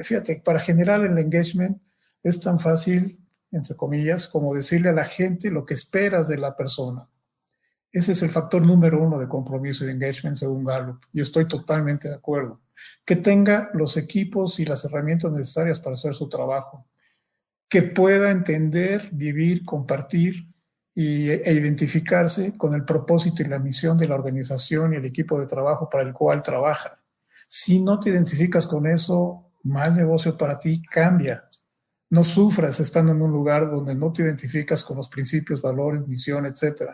Fíjate, para generar el engagement es tan fácil, entre comillas, como decirle a la gente lo que esperas de la persona. Ese es el factor número 1 de compromiso y de engagement según Gallup, y estoy totalmente de acuerdo. Que tenga los equipos y las herramientas necesarias para hacer su trabajo. Que pueda entender, vivir, compartir e identificarse con el propósito y la misión de la organización y el equipo de trabajo para el cual trabaja. Si no te identificas con eso, mal negocio para ti, cambia. No sufras estando en un lugar donde no te identificas con los principios, valores, misión, etc.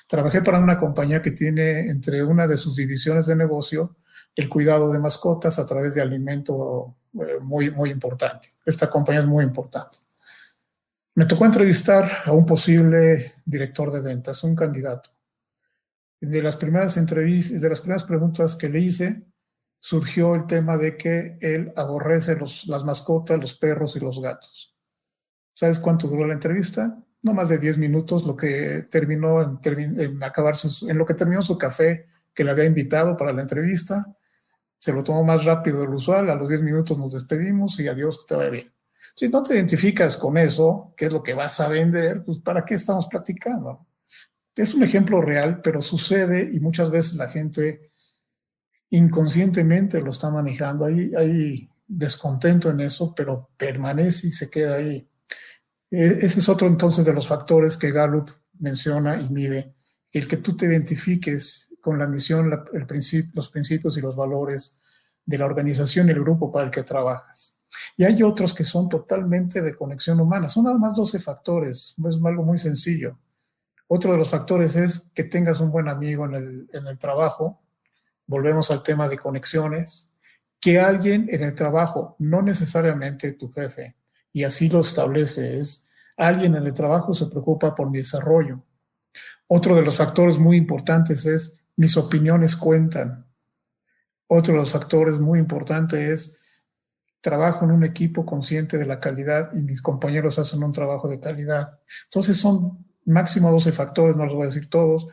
Trabajé para una compañía que tiene entre una de sus divisiones de negocio el cuidado de mascotas a través de alimento muy, muy importante. Esta compañía es muy importante. Me tocó entrevistar a un posible director de ventas, un candidato. De las primeras entrevistas, de las primeras preguntas que le hice, surgió el tema de que él aborrece las mascotas, los perros y los gatos. ¿Sabes cuánto duró la entrevista? No más de 10 minutos, lo que terminó en lo que terminó su café que le había invitado para la entrevista. Se lo tomó más rápido de lo usual, a los 10 minutos nos despedimos y adiós, que te vaya bien. Si no te identificas con eso, ¿qué es lo que vas a vender? Pues ¿para qué estamos platicando? Es un ejemplo real, pero sucede y muchas veces la gente inconscientemente lo está manejando. Hay descontento en eso, pero permanece y se queda ahí. Ese es otro entonces de los factores que Gallup menciona y mide. El que tú te identifiques con la misión, los principios y los valores de la organización y el grupo para el que trabajas. Y hay otros que son totalmente de conexión humana. Son nada más 12 factores. Es algo muy sencillo. Otro de los factores es que tengas un buen amigo en el trabajo. Volvemos al tema de conexiones. Que alguien en el trabajo, no necesariamente tu jefe, y así lo establece, es alguien en el trabajo se preocupa por mi desarrollo. Otro de los factores muy importantes es mis opiniones cuentan. Otro de los factores muy importantes es trabajo en un equipo consciente de la calidad y mis compañeros hacen un trabajo de calidad. Entonces son máximo 12 factores, no los voy a decir todos,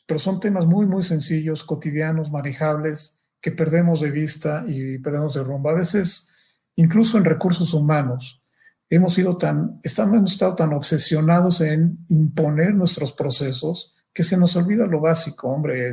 pero son temas muy, muy sencillos, cotidianos, manejables, que perdemos de vista y perdemos de rumbo. A veces, incluso en recursos humanos, hemos estado tan obsesionados en imponer nuestros procesos que se nos olvida lo básico, hombre.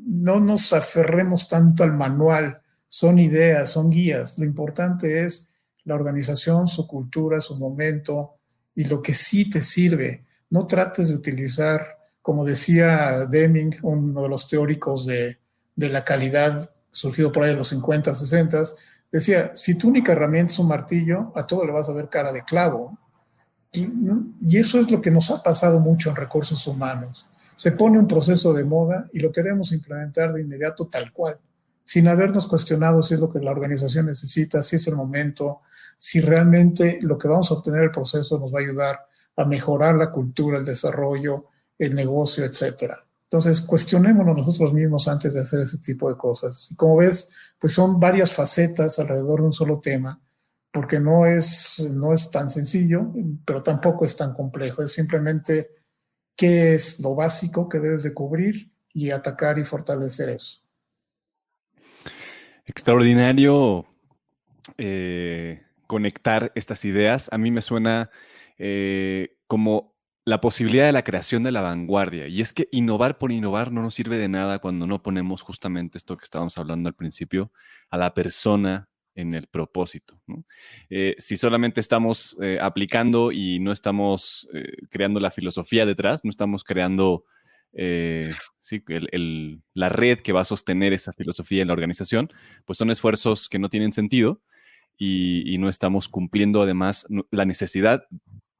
No nos aferremos tanto al manual. Son ideas, son guías. Lo importante es la organización, su cultura, su momento y lo que sí te sirve. No trates de utilizar, como decía Deming, uno de los teóricos de la calidad, surgido por ahí en los 50, 60, decía, si tu única herramienta es un martillo, a todo le vas a ver cara de clavo. Y eso es lo que nos ha pasado mucho en recursos humanos. Se pone un proceso de moda y lo queremos implementar de inmediato tal cual, sin habernos cuestionado si es lo que la organización necesita, si es el momento, si realmente lo que vamos a obtener del proceso nos va a ayudar a mejorar la cultura, el desarrollo, el negocio, etc. Entonces, cuestionémonos nosotros mismos antes de hacer ese tipo de cosas. Y como ves, pues son varias facetas alrededor de un solo tema, porque no es tan sencillo, pero tampoco es tan complejo. Es simplemente qué es lo básico que debes de cubrir y atacar y fortalecer eso. Extraordinario conectar estas ideas. A mí me suena como la posibilidad de la creación de la vanguardia. Y es que innovar por innovar no nos sirve de nada cuando no ponemos justamente esto que estábamos hablando al principio, a la persona en el propósito, ¿no? Si solamente estamos aplicando y no estamos creando la filosofía detrás, no estamos creando sí, la red que va a sostener esa filosofía en la organización, pues son esfuerzos que no tienen sentido y no estamos cumpliendo además la necesidad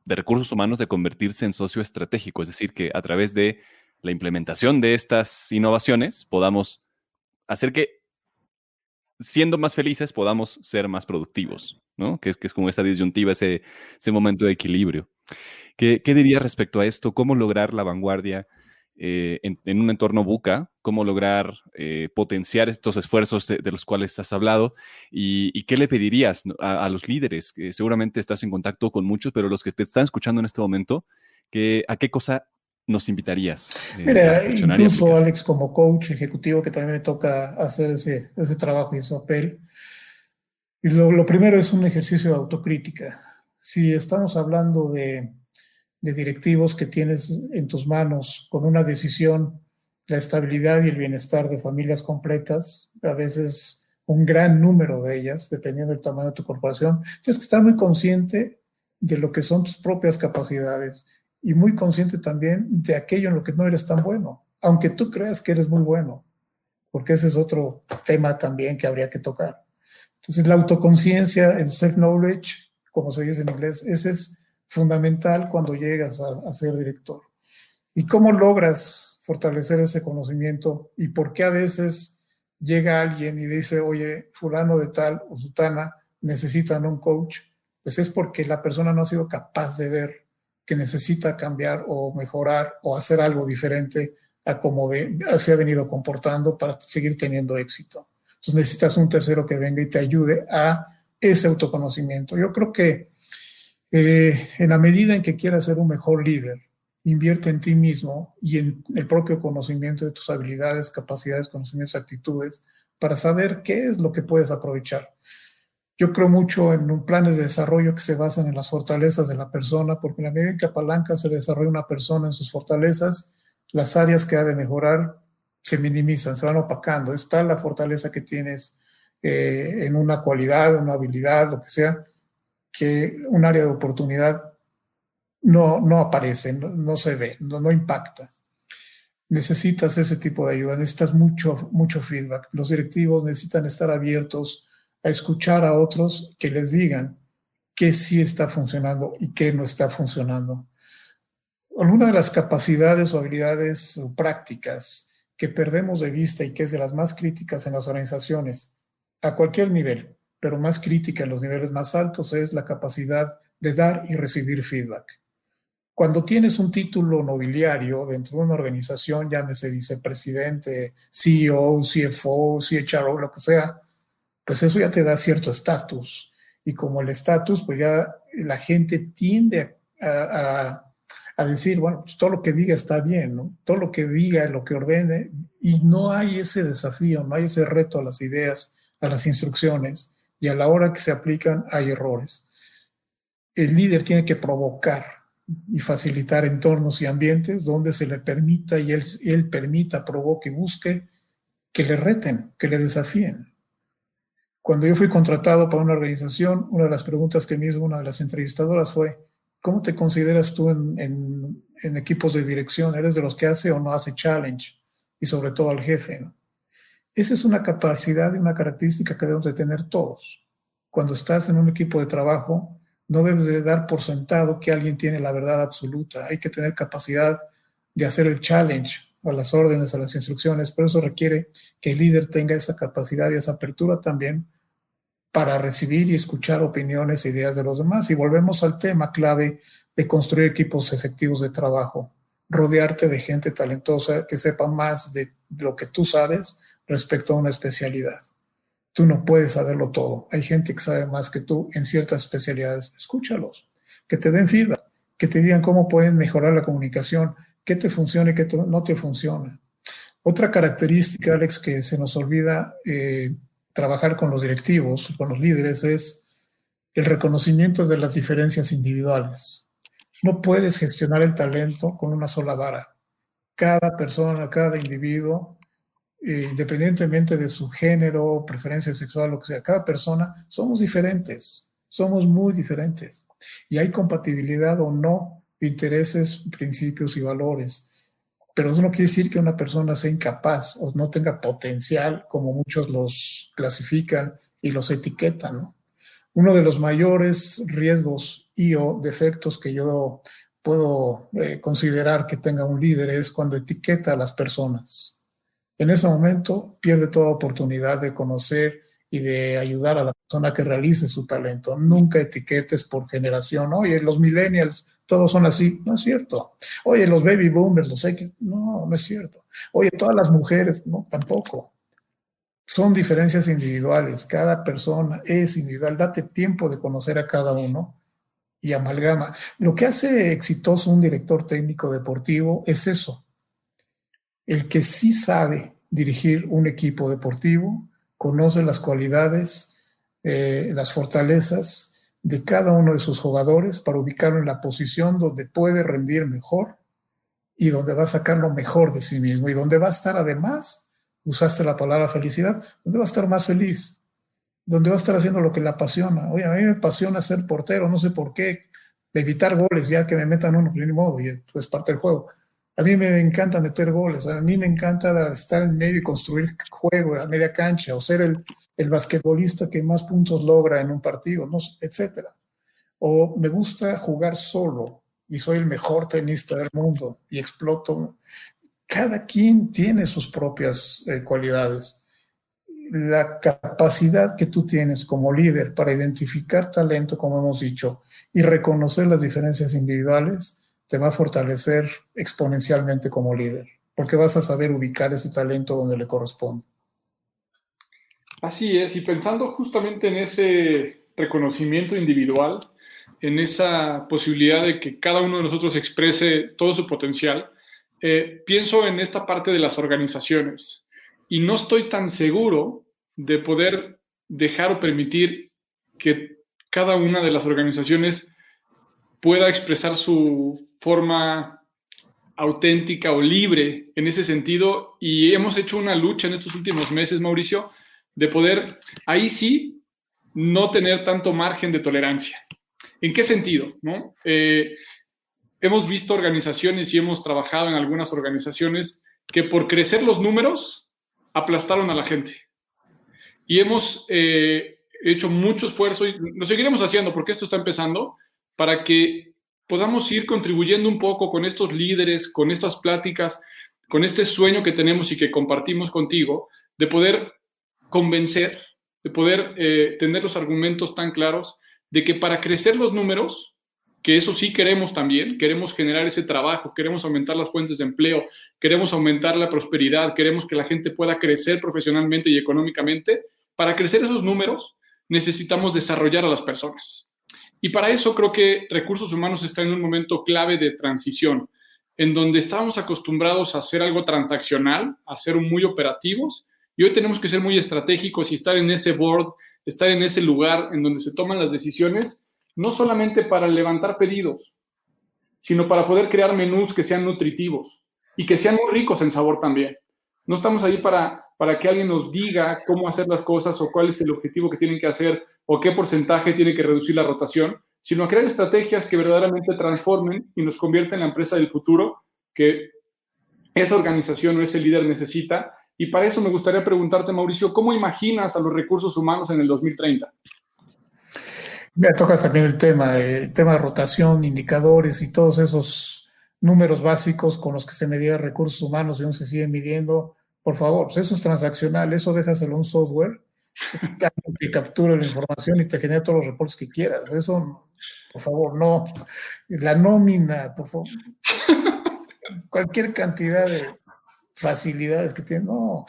de recursos humanos de convertirse en socio estratégico, es decir, que a través de la implementación de estas innovaciones podamos hacer que, siendo más felices, podamos ser más productivos, ¿no? Que es como esa disyuntiva, ese momento de equilibrio. ¿Qué dirías respecto a esto? ¿Cómo lograr la vanguardia en un entorno VUCA? ¿Cómo lograr potenciar estos esfuerzos de los cuales has hablado? ¿Y qué le pedirías a los líderes? Seguramente estás en contacto con muchos, pero los que te están escuchando en este momento, ¿a qué cosa nos invitarías a Mira, reflexionar y incluso aplicar? Alex, como coach ejecutivo, que también me toca hacer ese trabajo y ese papel, y lo primero es un ejercicio de autocrítica. Si estamos hablando de directivos que tienes en tus manos con una decisión, la estabilidad y el bienestar de familias completas, a veces un gran número de ellas, dependiendo del tamaño de tu corporación, tienes que estar muy consciente de lo que son tus propias capacidades y muy consciente también de aquello en lo que no eres tan bueno, aunque tú creas que eres muy bueno, porque ese es otro tema también que habría que tocar. Entonces, la autoconciencia, el self-knowledge, como se dice en inglés, ese es fundamental cuando llegas a ser director. ¿Y cómo logras fortalecer ese conocimiento? ¿Y por qué a veces llega alguien y dice, oye, fulano de tal o sutana necesitan un coach? Pues es porque la persona no ha sido capaz de ver que necesita cambiar o mejorar o hacer algo diferente a cómo se ha venido comportando para seguir teniendo éxito. Entonces necesitas un tercero que venga y te ayude a ese autoconocimiento. Yo creo que en la medida en que quieras ser un mejor líder, invierte en ti mismo y en el propio conocimiento de tus habilidades, capacidades, conocimientos, actitudes, para saber qué es lo que puedes aprovechar. Yo creo mucho en planes de desarrollo que se basan en las fortalezas de la persona, porque en la medida en que apalancas el desarrollo de una persona en sus fortalezas, las áreas que ha de mejorar se minimizan, se van opacando. Está la fortaleza que tienes en una cualidad, una habilidad, lo que sea, que un área de oportunidad no aparece, no se ve, no impacta. Necesitas ese tipo de ayuda, necesitas mucho feedback. Los directivos necesitan estar abiertos a escuchar a otros que les digan qué sí está funcionando y qué no está funcionando. Alguna de las capacidades o habilidades o prácticas que perdemos de vista y que es de las más críticas en las organizaciones, a cualquier nivel, pero más crítica en los niveles más altos, es la capacidad de dar y recibir feedback. Cuando tienes un título nobiliario dentro de una organización, llámese vicepresidente, CEO, CFO, CHRO, lo que sea, pues eso ya te da cierto estatus. Y como el estatus, pues ya la gente tiende a decir, bueno, pues todo lo que diga está bien, ¿no? Todo lo que diga, lo que ordene, y no hay ese desafío, no hay ese reto a las ideas, a las instrucciones, y a la hora que se aplican hay errores. El líder tiene que provocar y facilitar entornos y ambientes donde se le permita y él permita, provoque y busque que le reten, que le desafíen. Cuando yo fui contratado para una organización, una de las preguntas que me hizo una de las entrevistadoras fue, ¿cómo te consideras tú en equipos de dirección? ¿Eres de los que hace o no hace challenge? Y sobre todo al jefe, ¿no? Esa es una capacidad y una característica que debemos de tener todos. Cuando estás en un equipo de trabajo, no debes de dar por sentado que alguien tiene la verdad absoluta. Hay que tener capacidad de hacer el challenge a las órdenes, a las instrucciones. Por eso requiere que el líder tenga esa capacidad y esa apertura también para recibir y escuchar opiniones e ideas de los demás. Y volvemos al tema clave de construir equipos efectivos de trabajo. Rodearte de gente talentosa que sepa más de lo que tú sabes respecto a una especialidad. Tú no puedes saberlo todo. Hay gente que sabe más que tú en ciertas especialidades. Escúchalos, que te den feedback, que te digan cómo pueden mejorar la comunicación, qué te funciona y qué no te funciona. Otra característica, Alex, que se nos olvida trabajar con los directivos, con los líderes, es el reconocimiento de las diferencias individuales. No puedes gestionar el talento con una sola vara. Cada persona, cada individuo, independientemente de su género, preferencia sexual, lo que sea, cada persona, somos diferentes, somos muy diferentes. Y hay compatibilidad o no de intereses, principios y valores. Pero eso no quiere decir que una persona sea incapaz o no tenga potencial, como muchos los clasifican y los etiquetan, ¿no? Uno de los mayores riesgos o defectos que yo puedo considerar que tenga un líder es cuando etiqueta a las personas. En ese momento pierde toda oportunidad de conocer y de ayudar a la persona que realice su talento. Nunca etiquetes por generación. Oye, los millennials, todos son así. No es cierto. Oye, los baby boomers, los X. No, no es cierto. Oye, todas las mujeres. No, tampoco. Son diferencias individuales. Cada persona es individual. Date tiempo de conocer a cada uno y amalgama. Lo que hace exitoso un director técnico deportivo es eso. El que sí sabe dirigir un equipo deportivo, conoce las cualidades, las fortalezas de cada uno de sus jugadores para ubicarlo en la posición donde puede rendir mejor y donde va a sacar lo mejor de sí mismo y donde va a estar además, usaste la palabra felicidad, donde va a estar más feliz, donde va a estar haciendo lo que le apasiona. Oye, a mí me apasiona ser portero, no sé por qué, evitar goles, ya que me metan uno, ni modo, y es parte del juego. A mí me encanta meter goles, a mí me encanta estar en medio y construir juego a media cancha, o ser el basquetbolista que más puntos logra en un partido, ¿no? Etcétera. O me gusta jugar solo y soy el mejor tenista del mundo y exploto. Cada quien tiene sus propias cualidades. La capacidad que tú tienes como líder para identificar talento, como hemos dicho, y reconocer las diferencias individuales, te va a fortalecer exponencialmente como líder, porque vas a saber ubicar ese talento donde le corresponde. Así es, y pensando justamente en ese reconocimiento individual, en esa posibilidad de que cada uno de nosotros exprese todo su potencial, pienso en esta parte de las organizaciones y no estoy tan seguro de poder dejar o permitir que cada una de las organizaciones pueda expresar su forma auténtica o libre en ese sentido, y hemos hecho una lucha en estos últimos meses, Mauricio, de poder, ahí sí, no tener tanto margen de tolerancia. ¿En qué sentido? ¿No? Hemos visto organizaciones y hemos trabajado en algunas organizaciones que por crecer los números aplastaron a la gente. Y hemos hecho mucho esfuerzo y lo seguiremos haciendo porque esto está empezando para que podamos ir contribuyendo un poco con estos líderes, con estas pláticas, con este sueño que tenemos y que compartimos contigo, de poder convencer, de poder tener los argumentos tan claros de que para crecer los números, que eso sí queremos también, queremos generar ese trabajo, queremos aumentar las fuentes de empleo, queremos aumentar la prosperidad, queremos que la gente pueda crecer profesionalmente y económicamente. Para crecer esos números necesitamos desarrollar a las personas. Y para eso creo que recursos humanos está en un momento clave de transición, en donde estábamos acostumbrados a hacer algo transaccional, a ser muy operativos, y hoy tenemos que ser muy estratégicos y estar en ese board, estar en ese lugar en donde se toman las decisiones, no solamente para levantar pedidos, sino para poder crear menús que sean nutritivos y que sean muy ricos en sabor también. No estamos ahí para que alguien nos diga cómo hacer las cosas o cuál es el objetivo que tienen que hacer o qué porcentaje tiene que reducir la rotación, sino a crear estrategias que verdaderamente transformen y nos convierten en la empresa del futuro que esa organización o ese líder necesita. Y para eso me gustaría preguntarte, Mauricio, ¿cómo imaginas a los recursos humanos en el 2030? Mira, tocas también el tema de rotación, indicadores y todos esos números básicos con los que se medía recursos humanos y aún se siguen midiendo. Por favor, pues eso es transaccional, eso déjaselo a un software que capture la información y te genera todos los reportes que quieras. Eso, por favor, no. La nómina, por favor. Cualquier cantidad de facilidades que tiene, no.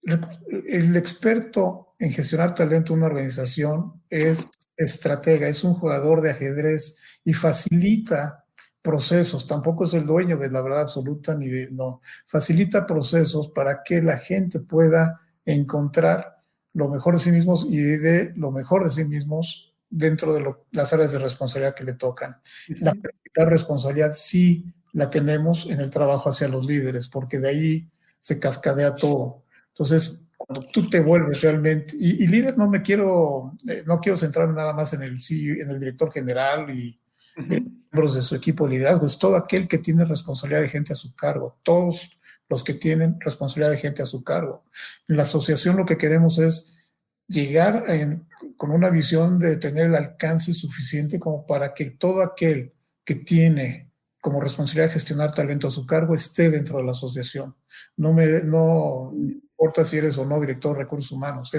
El experto en gestionar talento en una organización es estratega, es un jugador de ajedrez y facilita procesos, tampoco es el dueño de la verdad absoluta ni de, no, facilita procesos para que la gente pueda encontrar lo mejor de sí mismos y de lo mejor de sí mismos dentro de las áreas de responsabilidad que le tocan. La principal responsabilidad sí la tenemos en el trabajo hacia los líderes, porque de ahí se cascadea todo. Entonces, cuando tú te vuelves realmente, y líder no quiero centrar nada más en el CEO, en el director general y miembros de su equipo de liderazgo, es todo aquel que tiene responsabilidad de gente a su cargo, todos los que tienen responsabilidad de gente a su cargo. En la asociación lo que queremos es llegar con una visión de tener el alcance suficiente como para que todo aquel que tiene como responsabilidad de gestionar talento a su cargo esté dentro de la asociación. No importa si eres o no director de recursos humanos,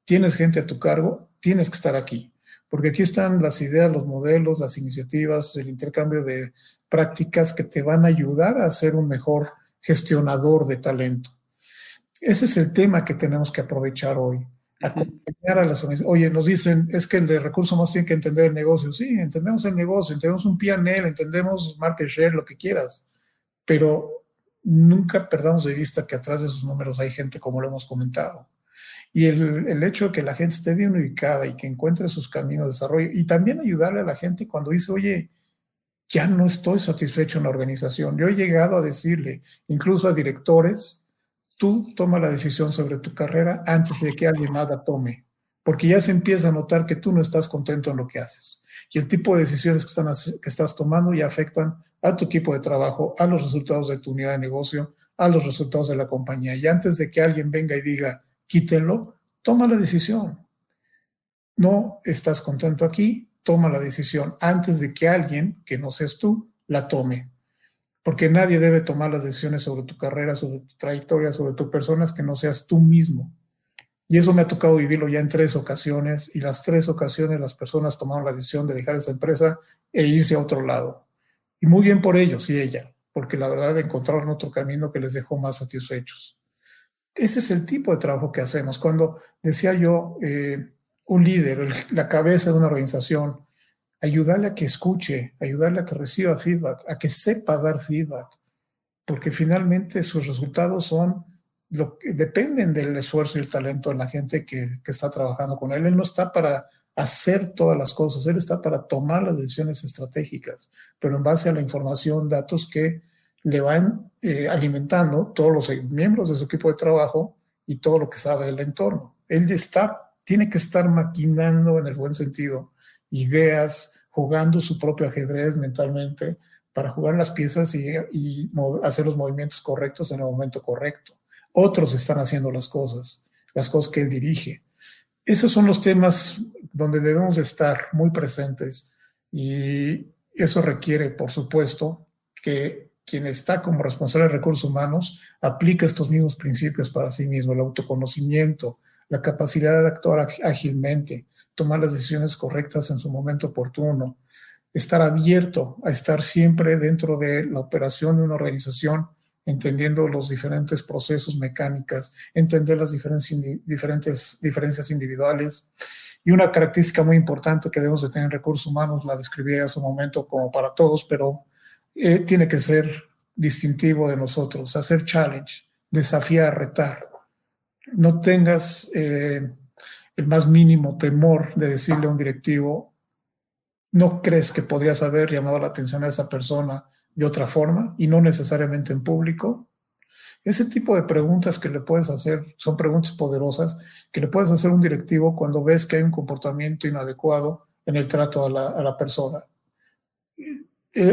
tienes gente a tu cargo, tienes que estar aquí, porque aquí están las ideas, los modelos, las iniciativas, el intercambio de prácticas que te van a ayudar a ser un mejor gestionador de talento. Ese es el tema que tenemos que aprovechar hoy. Acompañar a las organizaciones. Oye, nos dicen, es que el de recursos humanos tiene que entender el negocio. Sí, entendemos el negocio, entendemos un P&L, entendemos market share, lo que quieras, pero nunca perdamos de vista que atrás de esos números hay gente, como lo hemos comentado. Y el hecho de que la gente esté bien ubicada y que encuentre sus caminos de desarrollo, y también ayudarle a la gente cuando dice, oye, ya no estoy satisfecho en la organización. Yo he llegado a decirle, incluso a directores, tú toma la decisión sobre tu carrera antes de que alguien más la tome, porque ya se empieza a notar que tú no estás contento en lo que haces. Y el tipo de decisiones que estás tomando ya afectan a tu equipo de trabajo, a los resultados de tu unidad de negocio, a los resultados de la compañía. Y antes de que alguien venga y diga, quítenlo, toma la decisión. No estás contento aquí, toma la decisión antes de que alguien, que no seas tú, la tome. Porque nadie debe tomar las decisiones sobre tu carrera, sobre tu trayectoria, sobre tu persona, que no seas tú mismo. Y eso me ha tocado vivirlo ya en 3 ocasiones, y las 3 ocasiones las personas tomaron la decisión de dejar esa empresa e irse a otro lado. Y muy bien por ellos y ella, porque la verdad encontraron otro camino que les dejó más satisfechos. Ese es el tipo de trabajo que hacemos. Cuando decía yo, un líder, la cabeza de una organización, ayudarle a que escuche, ayudarle a que reciba feedback, a que sepa dar feedback, porque finalmente sus resultados dependen del esfuerzo y el talento de la gente que está trabajando con él. Él no está para hacer todas las cosas, él está para tomar las decisiones estratégicas, pero en base a la información, datos que le van alimentando todos los miembros de su equipo de trabajo y todo lo que sabe del entorno. Él tiene que estar maquinando, en el buen sentido, ideas, jugando su propio ajedrez mentalmente para jugar las piezas y hacer los movimientos correctos en el momento correcto. Otros están haciendo las cosas que él dirige. Esos son los temas donde debemos estar muy presentes, y eso requiere, por supuesto, que quien está como responsable de recursos humanos aplique estos mismos principios para sí mismo: el autoconocimiento, la capacidad de actuar ágilmente, tomar las decisiones correctas en su momento oportuno, estar abierto a estar siempre dentro de la operación de una organización, entendiendo los diferentes procesos, mecánicas, entender las diferencias individuales. Y una característica muy importante que debemos de tener en recursos humanos, la describí hace un momento como para todos, pero tiene que ser distintivo de nosotros: hacer challenge, desafiar, retar. No tengas el más mínimo temor de decirle a un directivo, ¿no crees que podrías haber llamado la atención a esa persona de otra forma y no necesariamente en público? Ese tipo de preguntas que le puedes hacer son preguntas poderosas que le puedes hacer a un directivo cuando ves que hay un comportamiento inadecuado en el trato a la persona.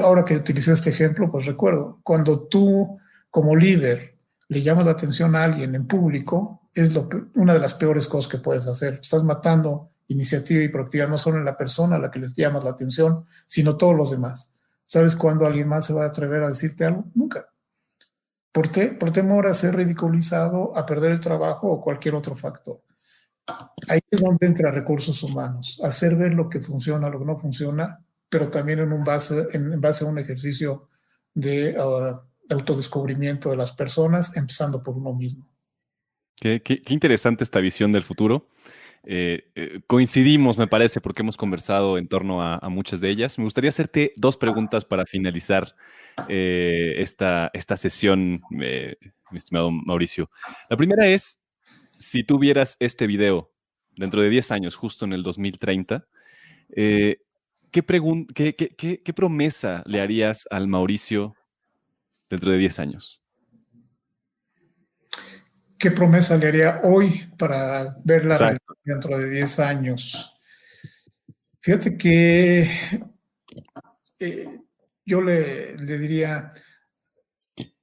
Ahora que utilicé este ejemplo, pues recuerdo, cuando tú como líder le llamas la atención a alguien en público, es una de las peores cosas que puedes hacer. Estás matando iniciativa y proactividad no solo en la persona a la que les llamas la atención, sino todos los demás. ¿Sabes cuándo alguien más se va a atrever a decirte algo? Nunca. ¿Por qué? Por temor a ser ridiculizado, a perder el trabajo o cualquier otro factor. Ahí es donde entra recursos humanos: hacer ver lo que funciona, lo que no funciona, pero también en base a un ejercicio de autodescubrimiento de las personas, empezando por uno mismo. Qué interesante esta visión del futuro. Coincidimos, me parece, porque hemos conversado en torno a muchas de ellas. Me gustaría hacerte 2 preguntas para finalizar esta sesión, mi estimado Mauricio. La primera es, si tú vieras este video dentro de 10 años, justo en el 2030, ¿qué promesa le harías al Mauricio dentro de 10 años? ¿Qué promesa le haría hoy para verla dentro de 10 años? Fíjate que yo le diría,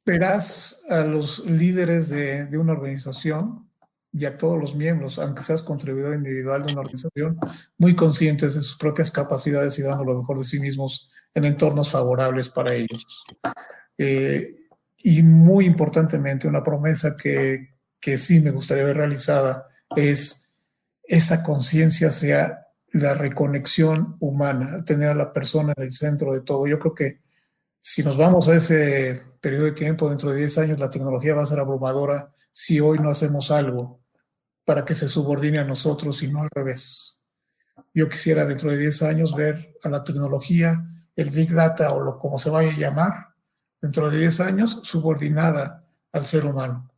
verás a los líderes de una organización y a todos los miembros, aunque seas contribuidor individual de una organización, muy conscientes de sus propias capacidades y dando lo mejor de sí mismos en entornos favorables para ellos. Y muy importantemente, una promesa que sí me gustaría ver realizada es esa conciencia hacia la reconexión humana, tener a la persona en el centro de todo. Yo creo que si nos vamos a ese periodo de tiempo, dentro de 10 años, la tecnología va a ser abrumadora si hoy no hacemos algo para que se subordine a nosotros y no al revés. Yo quisiera dentro de 10 años ver a la tecnología, el Big Data o como se vaya a llamar, dentro de 10 años subordinada al ser humano,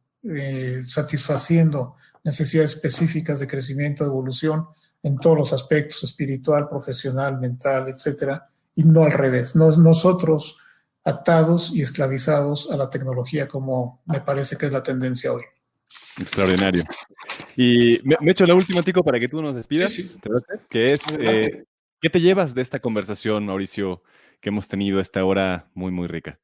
satisfaciendo necesidades específicas de crecimiento, de evolución en todos los aspectos, espiritual, profesional, mental, etcétera, y no al revés. Nosotros atados y esclavizados a la tecnología, como me parece que es la tendencia hoy. Extraordinario. Y me echo la última, Tico, para que tú nos despidas, Sí. que es, ¿qué te llevas de esta conversación, Mauricio, que hemos tenido esta hora muy, muy rica?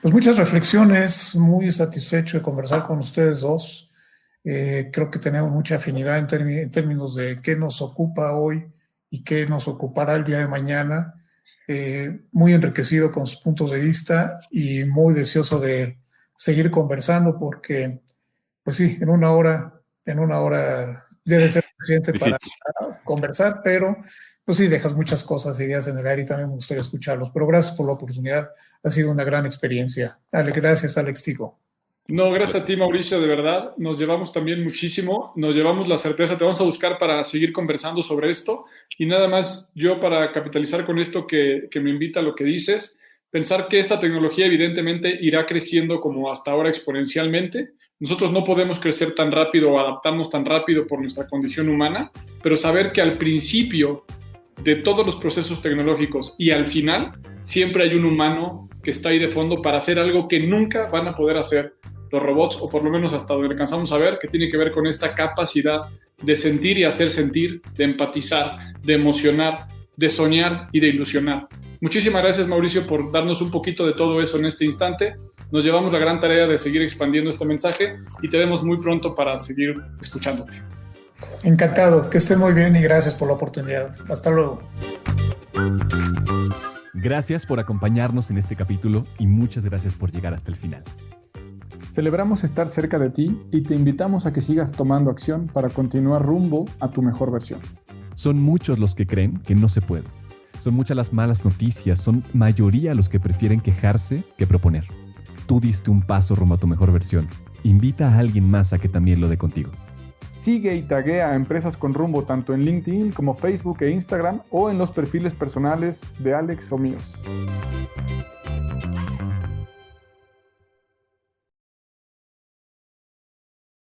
Pues muchas reflexiones, muy satisfecho de conversar con ustedes dos. Creo que tenemos mucha afinidad en términos de qué nos ocupa hoy y qué nos ocupará el día de mañana. Muy enriquecido con sus puntos de vista y muy deseoso de seguir conversando porque, pues sí, en una hora debe ser suficiente para conversar, pero pues sí, dejas muchas cosas, ideas en el aire y también me gustaría escucharlos. Pero gracias por la oportunidad, ha sido una gran experiencia. Gracias, Alex Tico. No, gracias a ti, Mauricio, de verdad. Nos llevamos también muchísimo, nos llevamos la certeza, te vamos a buscar para seguir conversando sobre esto. Y nada más yo para capitalizar con esto que me invita a lo que dices, pensar que esta tecnología evidentemente irá creciendo como hasta ahora exponencialmente. Nosotros no podemos crecer tan rápido o adaptarnos tan rápido por nuestra condición humana, pero saber que al principio de todos los procesos tecnológicos y al final siempre hay un humano que está ahí de fondo para hacer algo que nunca van a poder hacer los robots, o por lo menos hasta donde alcanzamos a ver, que tiene que ver con esta capacidad de sentir y hacer sentir, de empatizar, de emocionar, de soñar y de ilusionar. Muchísimas gracias, Mauricio, por darnos un poquito de todo eso en este instante. Nos llevamos la gran tarea de seguir expandiendo este mensaje y te vemos muy pronto para seguir escuchándote. Encantado, que estés muy bien y gracias por la oportunidad. Hasta luego. Gracias por acompañarnos en este capítulo y muchas gracias por llegar hasta el final. Celebramos estar cerca de ti y te invitamos a que sigas tomando acción para continuar rumbo a tu mejor versión. Son muchos los que creen que no se puede. Son muchas las malas noticias, son mayoría los que prefieren quejarse que proponer. Tú diste un paso rumbo a tu mejor versión. Invita a alguien más a que también lo dé contigo. Sigue y taguea a Empresas con Rumbo tanto en LinkedIn como Facebook e Instagram o en los perfiles personales de Alex o míos.